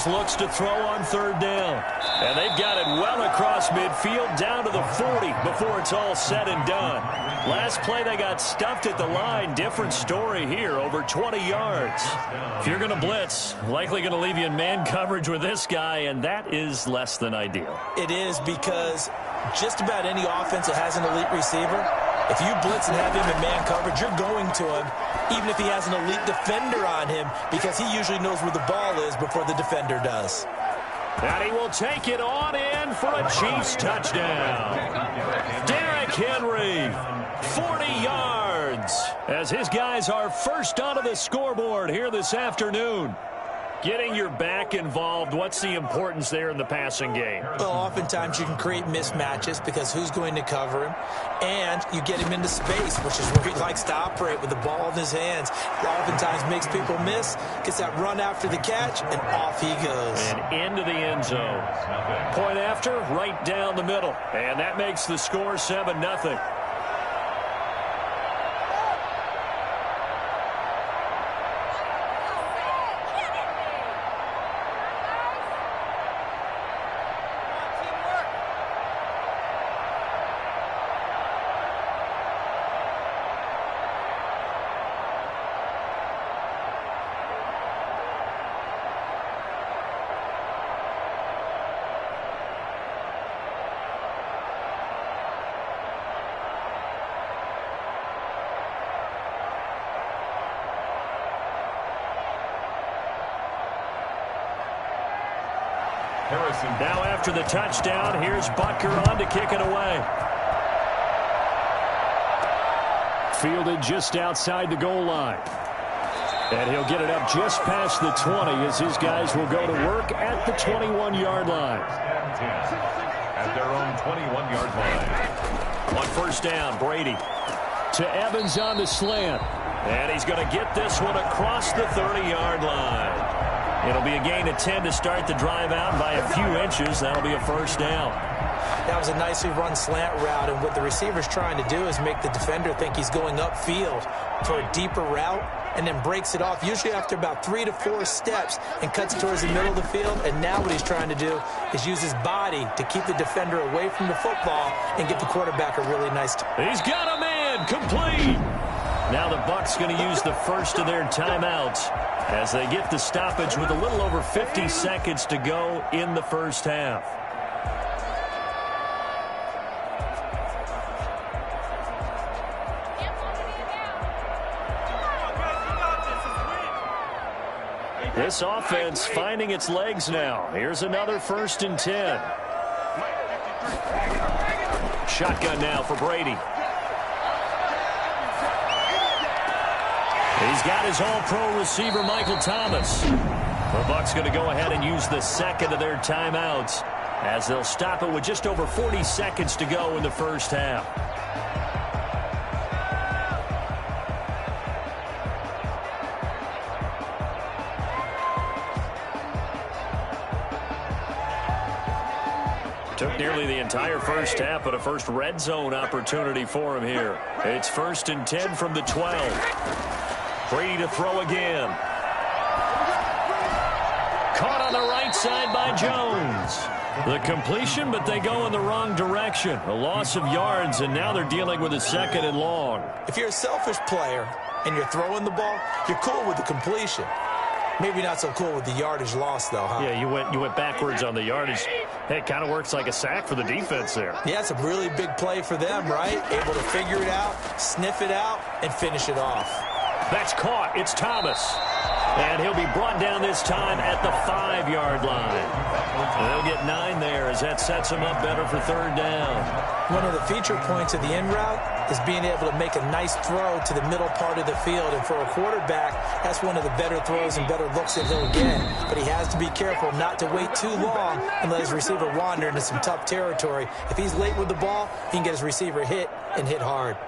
Looks to throw on 3rd down. And they've got it well across midfield down to the 40 before it's all said and done. Last play they got stuffed at the line. Different story here, over 20 yards. If you're going to blitz, likely going to leave you in man coverage with this guy, and that is less than ideal. It is, because just about any offense that has an elite receiver, if you blitz and have him in man coverage, you're going to him, even if he has an elite defender on him, because he usually knows where the ball is before the defender does. And he will take it on in for a Chiefs touchdown. Derrick Henry, 40 yards, as his guys are first onto the scoreboard here this afternoon. Getting your back involved, what's the importance there in the passing game? Well, oftentimes you can create mismatches because who's going to cover him? And you get him into space, which is where he likes to operate with the ball in his hands. It oftentimes makes people miss, gets that run after the catch, and off he goes. And into the end zone. Point after, right down the middle. And that makes the score 7-0. Harrison. Now after the touchdown, here's Butker on to kick it away. Fielded just outside the goal line. And he'll get it up just past the 20 as his guys will go to work at the 21-yard line. At their own 21-yard line. On first down, Brady to Evans on the slant. And he's going to get this one across the 30-yard line. It'll be a gain of 10 to start the drive out by a few inches. That'll be a first down. That was a nicely run slant route, and what the receiver's trying to do is make the defender think he's going upfield for a deeper route, and then breaks it off, usually after about 3 to 4 steps, and cuts towards the middle of the field. And now what he's trying to do is use his body to keep the defender away from the football and give the quarterback a really nice He's got a man, complete. Now the Bucs going to use the first of their timeouts as they get the stoppage with a little over 50 seconds to go in the first half. This offense finding its legs now. Here's another 1st and 10. Shotgun now for Brady. He's got his all-pro receiver, Michael Thomas. The Bucs going to go ahead and use the second of their timeouts as they'll stop it with just over 40 seconds to go in the first half. Took nearly the entire first half, but a first red zone opportunity for him here. It's 1st and 10 from the 12. Brady to throw again. Caught on the right side by Jones. The completion, but they go in the wrong direction. A loss of yards, and now they're dealing with a 2nd and long. If you're a selfish player and you're throwing the ball, you're cool with the completion. Maybe not so cool with the yardage loss, though, huh? Yeah, you went backwards on the yardage. Hey, it kind of works like a sack for the defense there. Yeah, it's a really big play for them, right? Able to figure it out, sniff it out, and finish it off. That's caught. It's Thomas. And he'll be brought down this time at the 5-yard line. They'll get 9 there as that sets him up better for 3rd down. One of the feature points of the in route is being able to make a nice throw to the middle part of the field. And for a quarterback, that's one of the better throws and better looks that he'll get. But he has to be careful not to wait too long and let his receiver wander into some tough territory. If he's late with the ball, he can get his receiver hit and hit hard.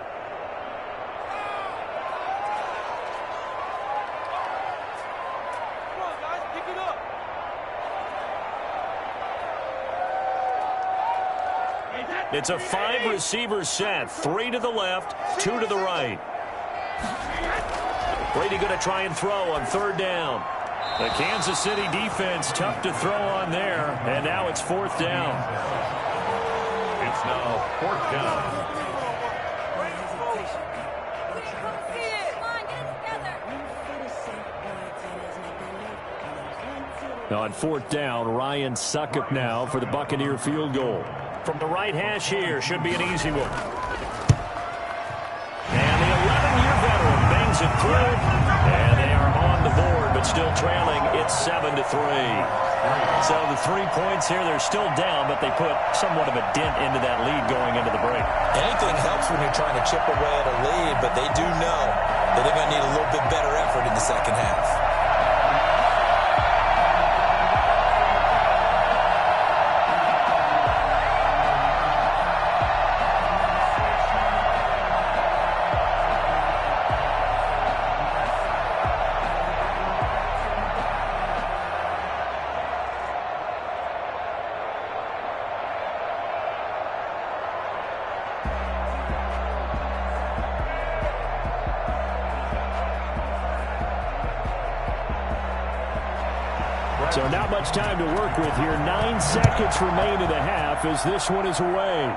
It's a 5-receiver set. 3 to the left, 2 to the right. Brady going to try and throw on 3rd down. The Kansas City defense tough to throw on there, and now it's 4th down. It's now 4th down. On 4th down, Ryan Succop now for the Buccaneer field goal. From the right hash here, should be an easy one. And the 11-year veteran bangs it through. And they are on the board, but still trailing. It's 7-3. So the 3 points here, they're still down, but they put somewhat of a dent into that lead going into the break. Anything helps when you're trying to chip away at a lead, but they do know that they're going to need a little bit better effort in the second half. So not much time to work with here. 9 seconds remain in the half as this one is away.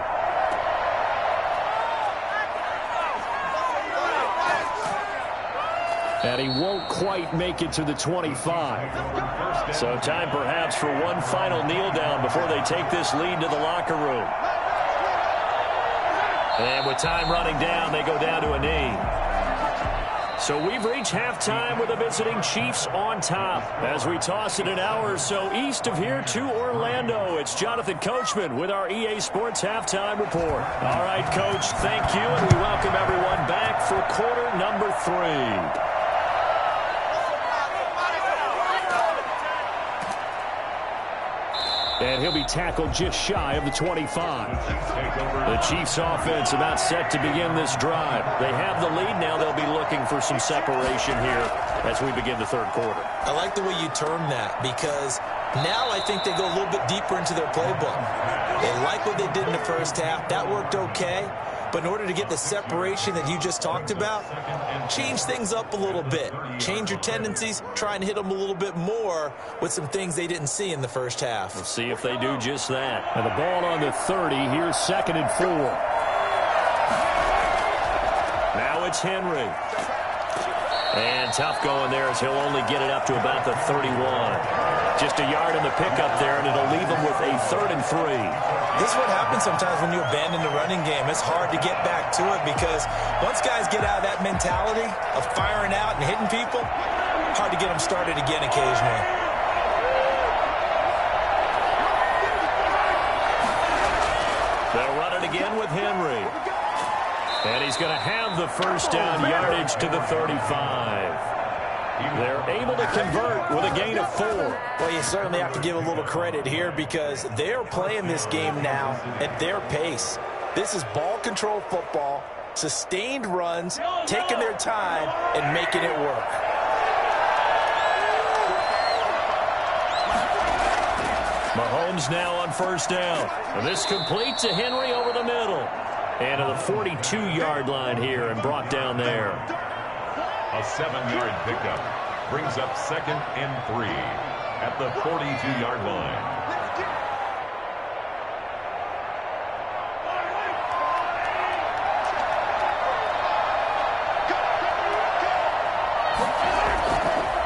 And he won't quite make it to the 25. So time perhaps for one final kneel down before they take this lead to the locker room. And with time running down, they go down to a knee. So we've reached halftime with the visiting Chiefs on top. As we toss it an hour or so east of here to Orlando, it's Jonathan Coachman with our EA Sports Halftime Report. All right, Coach, thank you, and we welcome everyone back for quarter number 3. And he'll be tackled just shy of the 25. The Chiefs offense about set to begin this drive. They have the lead now. They'll be looking for some separation here as we begin the third quarter. I like the way you term that because now I think they go a little bit deeper into their playbook. They like what they did in the first half. That worked okay. But in order to get the separation that you just talked about, change things up a little bit. Change your tendencies. Try and hit them a little bit more with some things they didn't see in the first half. We'll see if they do just that. And the ball on the 30. Here's 2nd and 4. Now it's Henry. And tough going there as he'll only get it up to about the 31. Just a yard in the pickup there, and it'll leave him with a 3rd and 3. This is what happens sometimes when you abandon the running game. It's hard to get back to it because once guys get out of that mentality of firing out and hitting people, hard to get them started again occasionally. They'll run it again with Henry. And he's going to have the first down yardage to the 35. They're able to convert with a gain of 4. Well, you certainly have to give a little credit here because they're playing this game now at their pace. This is ball control football, sustained runs, taking their time, and making it work. Mahomes now on first down. And this complete to Henry over the middle. And to the 42-yard line here and brought down there. A 7-yard pickup brings up 2nd and 3 at the 42-yard line.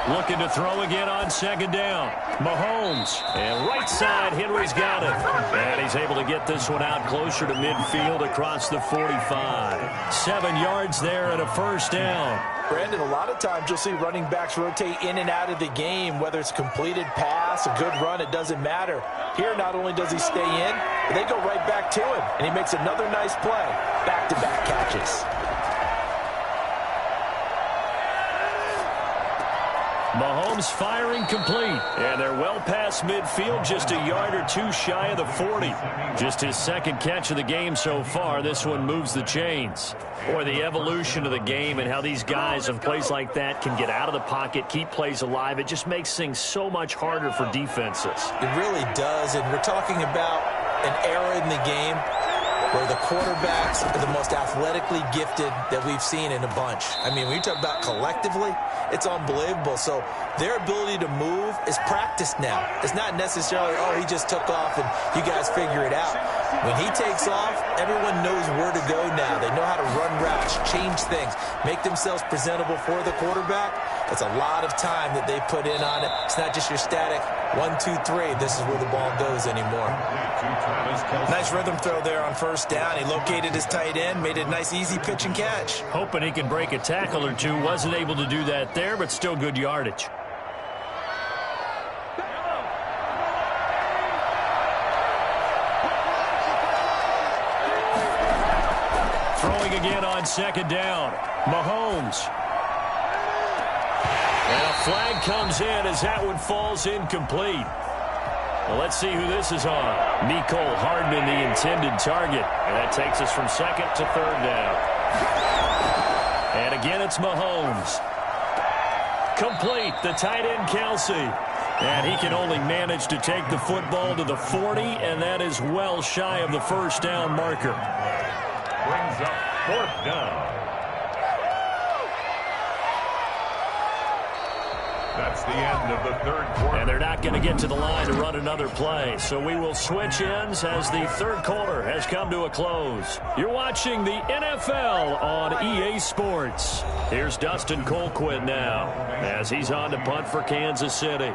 Looking to throw again on 2nd down. Mahomes. And right side, Henry's got it. And he's able to get this one out closer to midfield across the 45. 7 yards there and a first down. Brandon, a lot of times you'll see running backs rotate in and out of the game, whether it's a completed pass, a good run, it doesn't matter. Here, not only does he stay in, but they go right back to him, and he makes another nice play. Back-to-back catches. Mahomes firing complete. And they're well past midfield, just a yard or two shy of the 40. Just his 2nd catch of the game so far. This one moves the chains. Boy, the evolution of the game and how these guys on plays like that can get out of the pocket, keep plays alive. It just makes things so much harder for defenses. It really does. And we're talking about an era in the game where the quarterbacks are the most athletically gifted that we've seen in a bunch. I mean, when you talk about collectively, it's unbelievable. So their ability to move is practiced now. It's not necessarily, oh, he just took off and you guys figure it out. When he takes off, everyone knows where to go now. They know how to run routes, change things, make themselves presentable for the quarterback. That's a lot of time that they put in on it. It's not just your static 1, 2, 3. This is where the ball goes anymore. Nice rhythm throw there on first down. He located his tight end, made it a nice, easy pitch and catch. Hoping he can break a tackle or two. Wasn't able to do that there, but still good yardage. Throwing again on 2nd down. Mahomes. And a flag comes in as that one falls incomplete. Well, let's see who this is on. Mecole Hardman, the intended target. And that takes us from 2nd to 3rd down. And again, it's Mahomes. Complete, the tight end, Kelsey. And he can only manage to take the football to the 40, and that is well shy of the first down marker. Brings up 4th down. That's the end of the third quarter. And they're not going to get to the line to run another play. So we will switch ends as the third quarter has come to a close. You're watching the NFL on EA Sports. Here's Dustin Colquitt now as he's on to punt for Kansas City.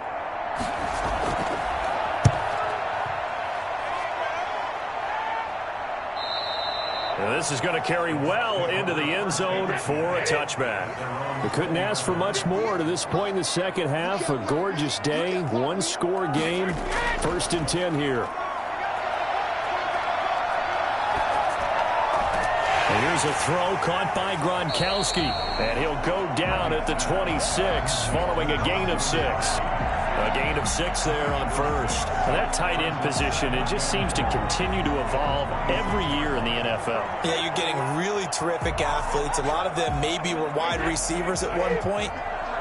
And this is going to carry well into the end zone for a touchback. We couldn't ask for much more to this point in the second half. A gorgeous day, one-score game. 1st and 10 here. And here's a throw caught by Gronkowski. And he'll go down at the 26 following a gain of 6. A gain of 6 there on first. And that tight end position, it just seems to continue to evolve every year in the NFL. Yeah, you're getting really terrific athletes. A lot of them maybe were wide receivers at one point.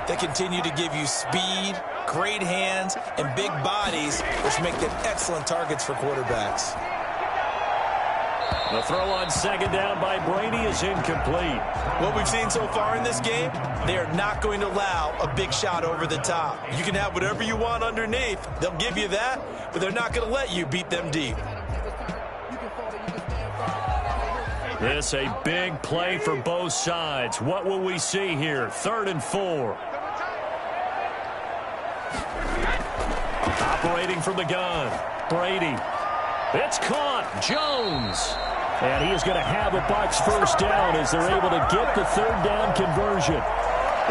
They continue to give you speed, great hands, and big bodies, which make them excellent targets for quarterbacks. The throw on 2nd down by Brady is incomplete. What we've seen so far in this game, they are not going to allow a big shot over the top. You can have whatever you want underneath. They'll give you that, but they're not going to let you beat them deep. This a big play for both sides. What will we see here? 3rd and 4. Operating from the gun. Brady. It's caught. Jones. And he is going to have a Bucs first down as they're able to get the 3rd down conversion.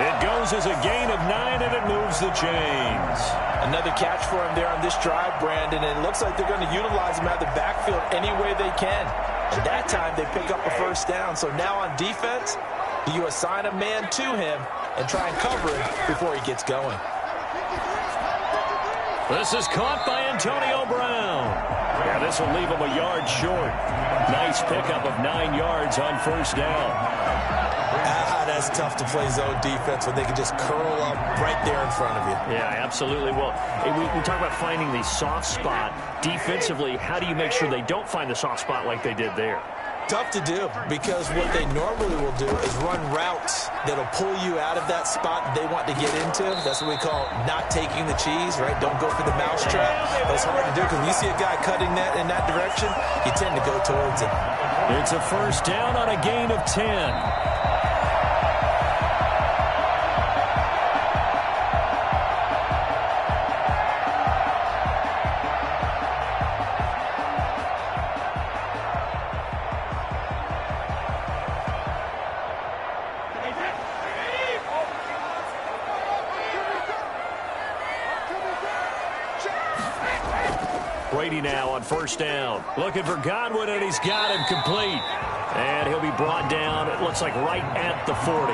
It goes as a gain of 9, and it moves the chains. Another catch for him there on this drive, Brandon, and it looks like they're going to utilize him out of the backfield any way they can. And that time they pick up a first down. So now on defense, you assign a man to him and try and cover him before he gets going. This is caught by Antonio Brown. Yeah, this will leave him a yard short. Nice pickup of 9 yards on first down. That's tough to play zone defense when they can just curl up right there in front of you. Yeah, absolutely. Well, we talk about finding the soft spot. Defensively, how do you make sure they don't find the soft spot like they did there? Tough to do, because what they normally will do is run routes that'll pull you out of that spot they want to get into. That's what we call not taking the cheese, right? Don't go for the mousetrap. But it's hard to do because when you see a guy cutting that in that direction, you tend to go towards it. It's a first down on a gain of 10. Brady now on first down. Looking for Godwin, and he's got him complete. And he'll be brought down, it looks like right at the 40.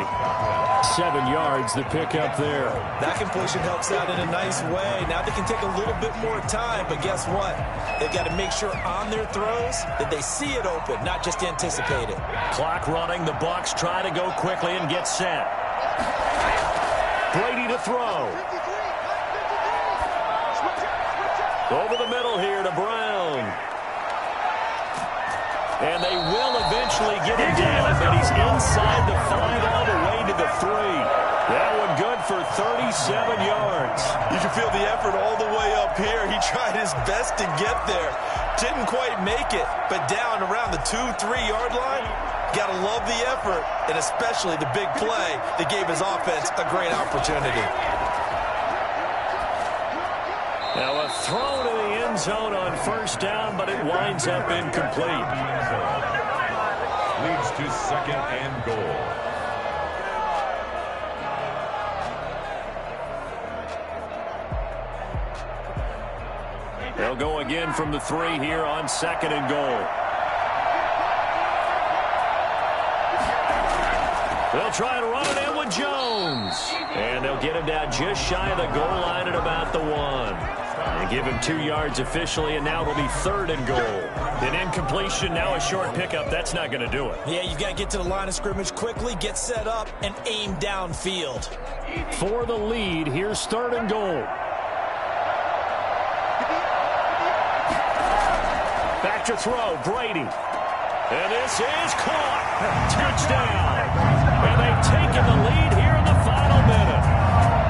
7 yards the pickup there. That completion helps out in a nice way. Now they can take a little bit more time, but guess what? They've got to make sure on their throws that they see it open, not just anticipate it. Clock running. The Bucs try to go quickly and get set. Brady to throw. Over the middle here to Brown. And they will eventually get him down, but he's inside the 5 all the way to the 3. That one good for 37 yards. You can feel the effort all the way up here. He tried his best to get there. Didn't quite make it, but down around the 2-3 yard line. Gotta love the effort, and especially the big play that gave his offense a great opportunity. Now a throw to the end zone on first down, but it winds up incomplete. Leads to 2nd and goal. They'll go again from the 3 here on 2nd and goal. They'll try and run it in with Jones. And they'll get him down just shy of the goal line at about the 1. And give him 2 yards officially, and now it'll be 3rd and goal. An incompletion, now a short pickup. That's not going to do it. Yeah, you've got to get to the line of scrimmage quickly, get set up, and aim downfield. For the lead, here's 3rd and goal. Back to throw, Brady. And this is caught. Touchdown. And they've taken the lead here in the final minute.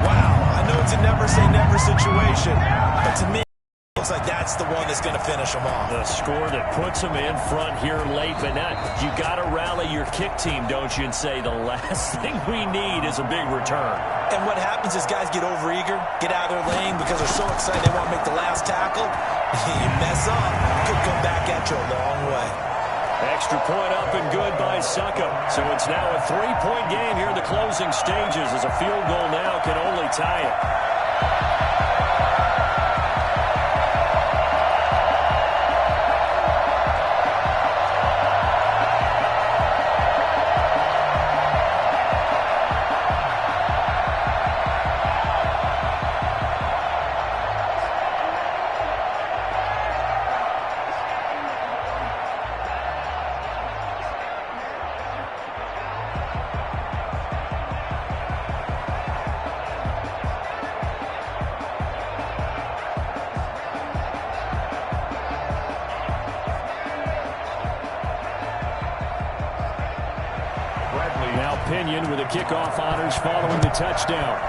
Wow, I know it's a never-say-never situation, but to me, it looks like that's the one that's going to finish them off. The score that puts them in front here late, but now you got to rally your kick team, don't you, and say the last thing we need is a big return. And what happens is guys get overeager, get out of their lane because they're so excited they want to make the last tackle. You mess up, could come back at you a long way. Extra point up and good by Succop. So it's now a 3-point game here in the closing stages as a field goal now can only tie it. Now Pinion with the kickoff honors following the touchdown.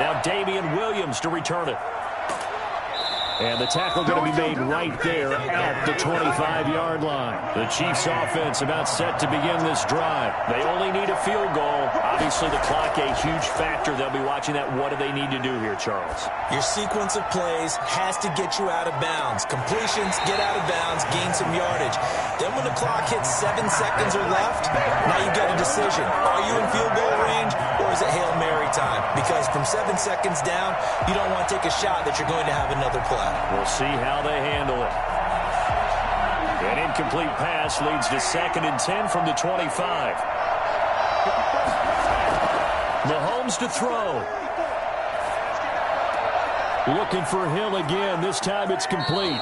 Now Damian Williams to return it. And the tackle going to be made right there at the 25-yard line. The Chiefs offense about set to begin this drive. They only need a field goal. Obviously, the clock a huge factor. They'll be watching that. What do they need to do here, Charles? Your sequence of plays has to get you out of bounds. Completions, get out of bounds, gain some yardage. Then when the clock hits 7 seconds or left, now you got a decision. Are you in field goal range or is it Hail Mary time? Because from 7 seconds down, you don't want to take a shot that you're going to have another play. We'll see how they handle it. An incomplete pass leads to 2nd and 10 from the 25. Mahomes to throw. Looking for Hill again. This time it's complete.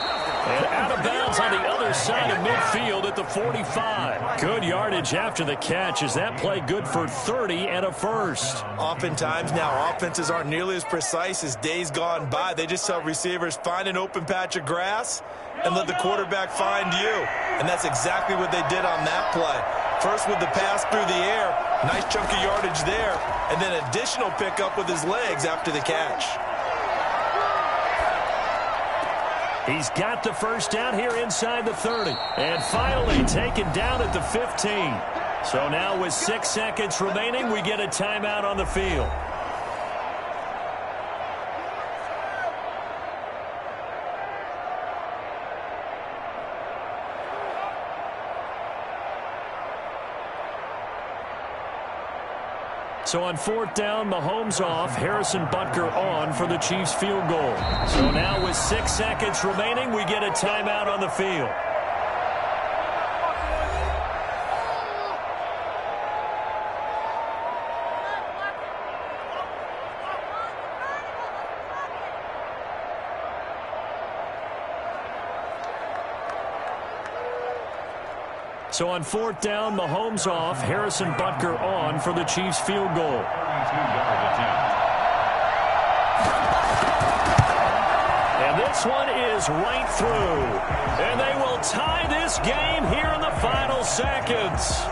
And out of bounds on the other side of midfield at the 45. Good yardage after the catch. Is that play good for 30 and a first? Oftentimes now, offenses aren't nearly as precise as days gone by. They just tell receivers, find an open patch of grass and let the quarterback find you. And that's exactly what they did on that play. First with the pass through the air. Nice chunk of yardage there. And then additional pickup with his legs after the catch. He's got the first down here inside the 30. And finally taken down at the 15. So now with 6 seconds remaining, we get a timeout on the field. So on 4th down, Mahomes off, Harrison Butker on for the Chiefs field goal. So now with 6 seconds remaining, we get a timeout on the field. So on 4th down, Mahomes off, Harrison Butker on for the Chiefs field goal. And this one is right through. And they will tie this game here in the final seconds.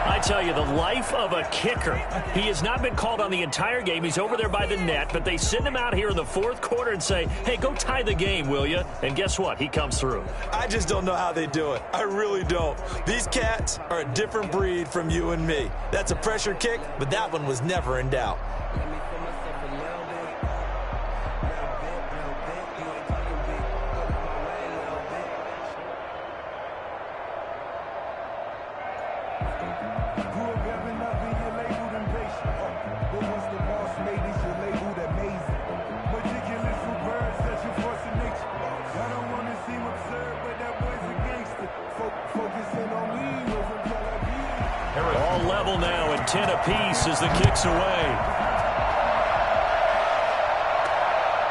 I tell you, the life of a kicker. He has not been called on the entire game. He's over there by the net, but they send him out here in the 4th quarter and say, hey, go tie the game, will you? And guess what? He comes through. I just don't know how they do it. I really don't. These cats are a different breed from you and me. That's a pressure kick, but that one was never in doubt. All level now and 10 apiece as the kick's away.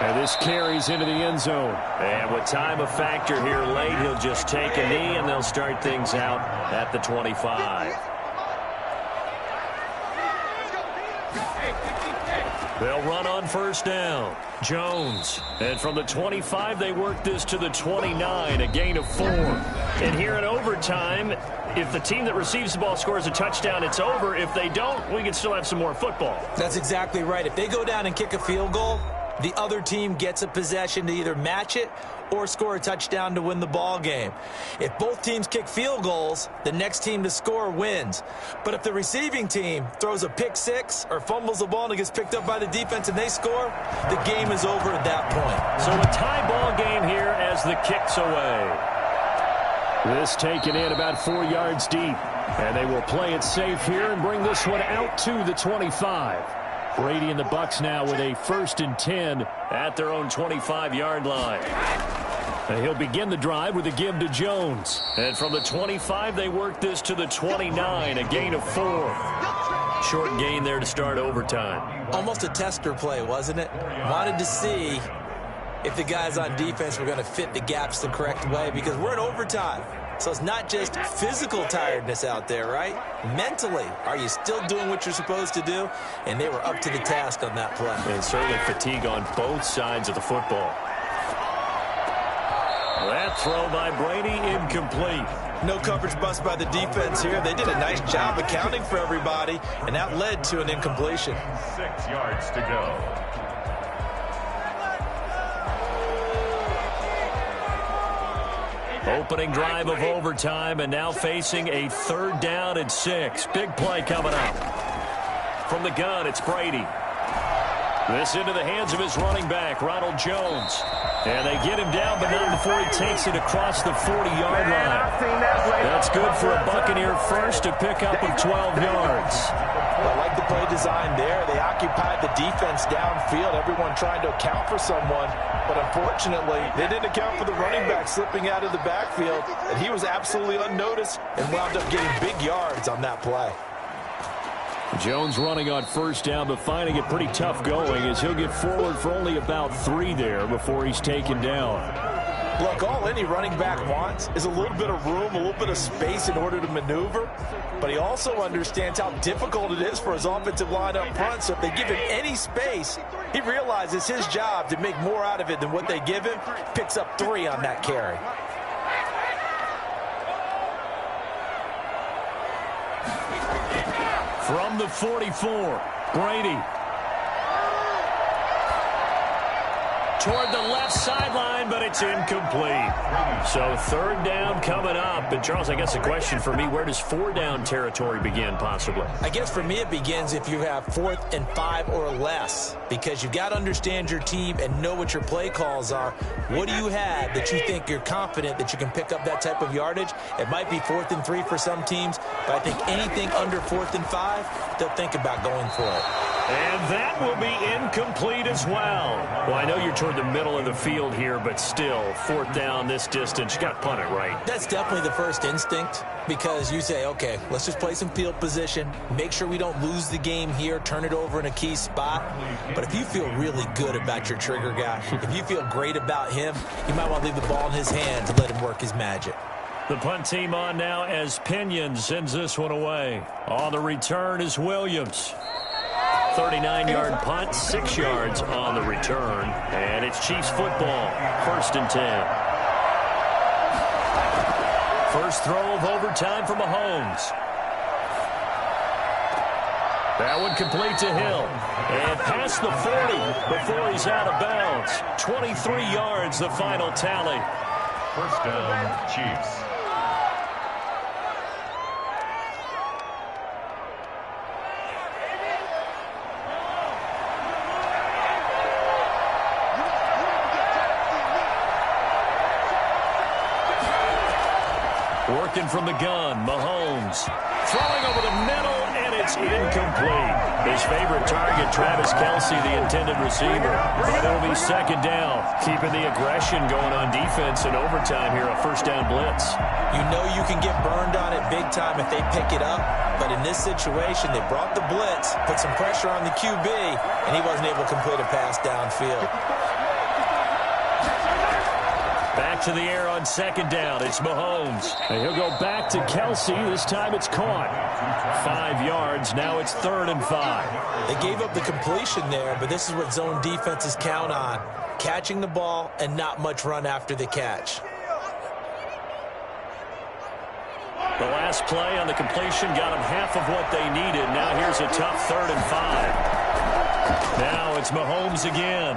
And this carries into the end zone. And with time a factor here late, he'll just take a knee and they'll start things out at the 25. They'll run on 1st down. Jones. And from the 25, they work this to the 29, a gain of 4. And here in overtime, if the team that receives the ball scores a touchdown, it's over. If they don't, we can still have some more football. That's exactly right. If they go down and kick a field goal, the other team gets a possession to either match it or score a touchdown to win the ball game. If both teams kick field goals, the next team to score wins. But if the receiving team throws a pick six or fumbles the ball and it gets picked up by the defense and they score, the game is over at that point. So a tie ball game here as the kick's away. This taken in about 4 yards deep. And they will play it safe here and bring this one out to the 25. Brady and the Bucs now with a 1st and 10 at their own 25-yard line. And he'll begin the drive with a give to Jones. And from the 25, they work this to the 29, a gain of 4. Short gain there to start overtime. Almost a tester play, wasn't it? Wanted to see if the guys on defense were going to fit the gaps the correct way, because we're in overtime. So it's not just physical tiredness out there, right? Mentally, are you still doing what you're supposed to do? And they were up to the task on that play. And certainly fatigue on both sides of the football. That throw by Brady, incomplete. No coverage bust by the defense here. They did a nice job accounting for everybody, and that led to an incompletion. 6 yards to go. Opening drive of overtime, and now facing a 3rd down and 6. Big play coming up. From the gun, it's Brady. This into the hands of his running back, Ronald Jones. And they get him down, but not before he takes it across the 40-yard line. That's good for a Buccaneer first to pick up of 12 yards. I like the play design there. They occupied the defense downfield, everyone trying to account for someone. But unfortunately, they didn't account for the running back slipping out of the backfield. And he was absolutely unnoticed and wound up getting big yards on that play. Jones running on 1st down, but finding it pretty tough going as he'll get forward for only about 3 there before he's taken down. Look, all any running back wants is a little bit of room, a little bit of space in order to maneuver. But he also understands how difficult it is for his offensive line up front. So if they give him any space, he realizes his job to make more out of it than what they give him. Picks up 3 on that carry. From the 44, Brady. Toward the left sideline, but it's incomplete. So 3rd down coming up. And, Charles, I guess the question for me, where does 4 down territory begin possibly? I guess for me it begins if you have 4th and 5 or less, because you've got to understand your team and know what your play calls are. What do you have that you think you're confident that you can pick up that type of yardage? It might be 4th and 3 for some teams, but I think anything under 4th and 5, they'll think about going for it. And that will be incomplete as well. Well, I know you're toward the middle of the field here, but still, 4th down this distance, you got to punt it, right? That's definitely the first instinct, because you say, okay, let's just play some field position, make sure we don't lose the game here, turn it over in a key spot. But if you feel really good about your trigger guy, if you feel great about him, you might want to leave the ball in his hand to let him work his magic. The punt team on now as Pinion sends this one away. On the return is Williams. 39-yard punt, 6 yards on the return. And it's Chiefs football, 1st and 10. First throw of overtime for Mahomes. That one complete to Hill. And past the 40 before he's out of bounds. 23 yards, the final tally. 1st down, Chiefs. Working from the gun, Mahomes. Throwing over the middle, and it's incomplete. His favorite target, Travis Kelce, the intended receiver. But it'll be 2nd down. Keeping the aggression going on defense in overtime here, a 1st down blitz. You know you can get burned on it big time if they pick it up. But in this situation, they brought the blitz, put some pressure on the QB, and he wasn't able to complete a pass downfield. Back to the air on 2nd down. It's Mahomes. And he'll go back to Kelce. This time it's caught. 5 yards. Now it's 3rd and 5. They gave up the completion there, but this is what zone defenses count on. Catching the ball and not much run after the catch. The last play on the completion got them half of what they needed. Now here's a tough 3rd and 5. Now it's Mahomes again.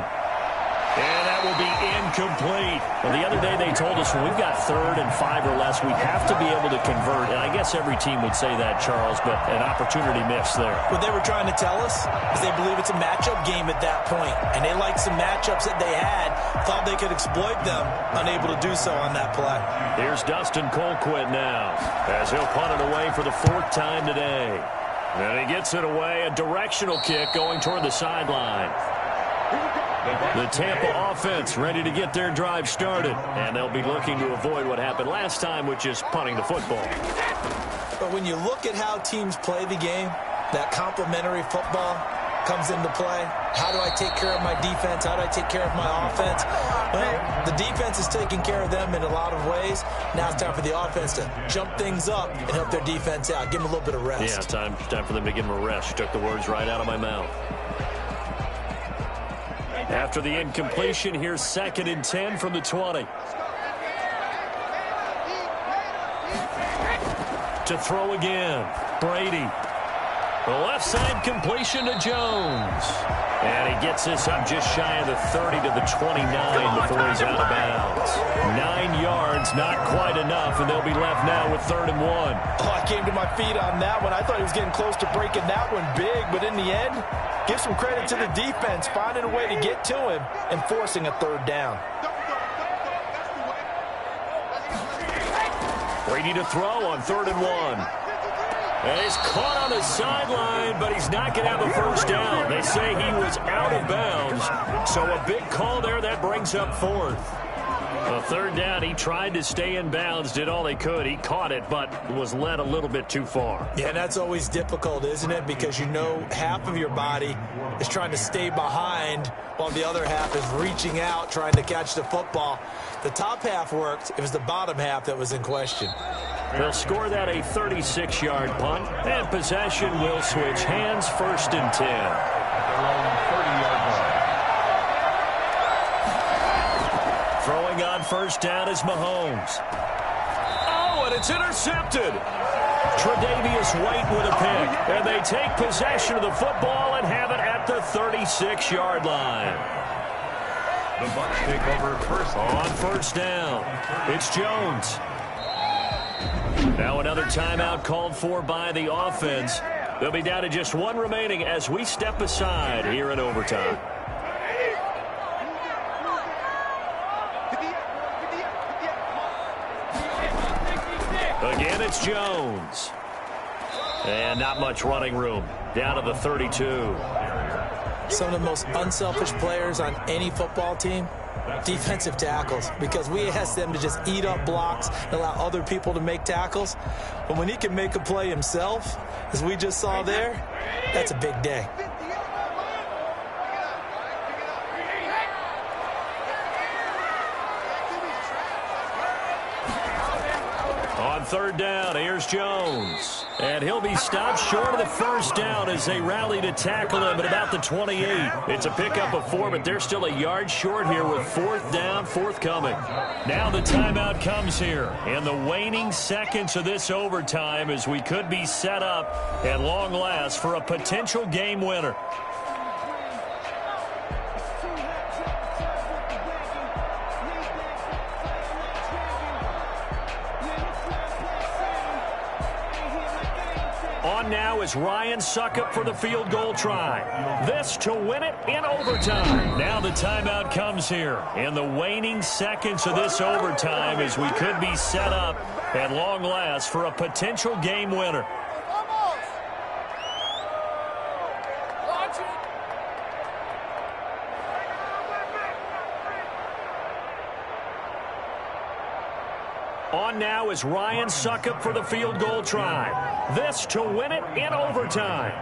And that will be incomplete. Well, the other day they told us when we've got 3rd and 5 or less, we have to be able to convert. And I guess every team would say that, Charles, but an opportunity missed there. What they were trying to tell us is they believe it's a matchup game at that point. And they liked some matchups that they had, thought they could exploit them, unable to do so on that play. Here's Dustin Colquitt now, as he'll punt it away for the 4th time today. And he gets it away, a directional kick going toward the sideline. The Tampa offense ready to get their drive started, and they'll be looking to avoid what happened last time, which is punting the football. But when you look at how teams play the game, that complementary football comes into play. How do I take care of my defense? How do I take care of my offense? Well, the defense is taking care of them in a lot of ways. Now it's time for the offense to jump things up and help their defense out. Give them a little bit of rest. Yeah, time for them to give them a rest. You took the words right out of my mouth. After the incompletion, here's 2nd and 10 from the 20. To throw again, Brady. The left side completion to Jones. And he gets this up just shy of the 30 to the 29 before he's out of bounds. 9 yards, not quite enough, and they'll be left now with 3rd and 1. Oh, I came to my feet on that one. I thought he was getting close to breaking that one big, but in the end, give some credit to the defense, finding a way to get to him and forcing a 3rd down. Brady to throw on 3rd and 1. And he's caught on the sideline, but he's not going to have a first down. They say he was out of bounds, so a big call there that brings up 4th. A 3rd down, he tried to stay in bounds, did all they could. He caught it, but was led a little bit too far. Yeah, that's always difficult, isn't it? Because you know half of your body is trying to stay behind while the other half is reaching out, trying to catch the football. The top half worked. It was the bottom half that was in question. They'll score that a 36-yard punt, and possession will switch hands, 1st and 10. 30-yard line. Throwing on 1st down is Mahomes. Oh, and it's intercepted. Tre'Davious White with a pick, and they take possession of the football and have it at the 36-yard line. The Bucs take over first. On 1st down, it's Jones. Now another timeout called for by the offense. They'll be down to just 1 remaining as we step aside here in overtime. Again, it's Jones. And not much running room. Down to the 32. Some of the most unselfish players on any football team, defensive tackles, because we ask them to just eat up blocks and allow other people to make tackles. But when he can make a play himself, as we just saw there, that's a big day. On 3rd down, here's Jones. And he'll be stopped short of the first down as they rally to tackle him at about the 28. It's a pickup of 4, but they're still a yard short here with 4th down, forthcoming. Now the timeout comes here in the waning seconds of this overtime as we could be set up at long last for a potential game winner. On now is Ryan Succop for the field goal try. This to win it in overtime. Now the timeout comes here in the waning seconds of this overtime as we could be set up at long last for a potential game winner. On now is Ryan Succop for the field goal try. This to win it in overtime.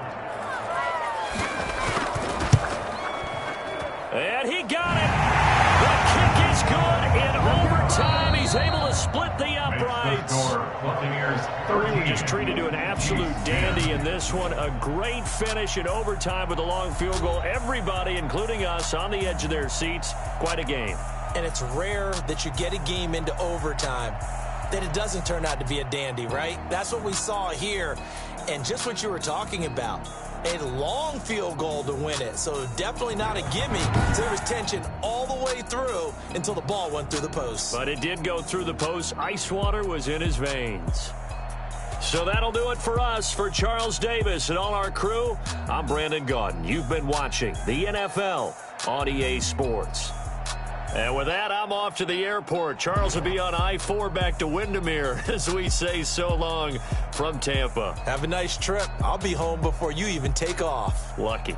And he got it. The kick is good in overtime. He's able to split the uprights. Just treated to an absolute dandy in this one. A great finish in overtime with a long field goal. Everybody, including us, on the edge of their seats. Quite a game. And it's rare that you get a game into overtime that it doesn't turn out to be a dandy, right? That's what we saw here. And just what you were talking about. a long field goal to win it. So definitely not a gimme. So there was tension all the way through until the ball went through the post. But it did go through the post. Ice water was in his veins. So that'll do it for us. For Charles Davis and all our crew, I'm Brandon Gaudin. You've been watching the NFL on EA Sports. And with that, I'm off to the airport. Charles will be on I-4 back to Windermere as we say so long from Tampa. Have a nice trip. I'll be home before you even take off. Lucky.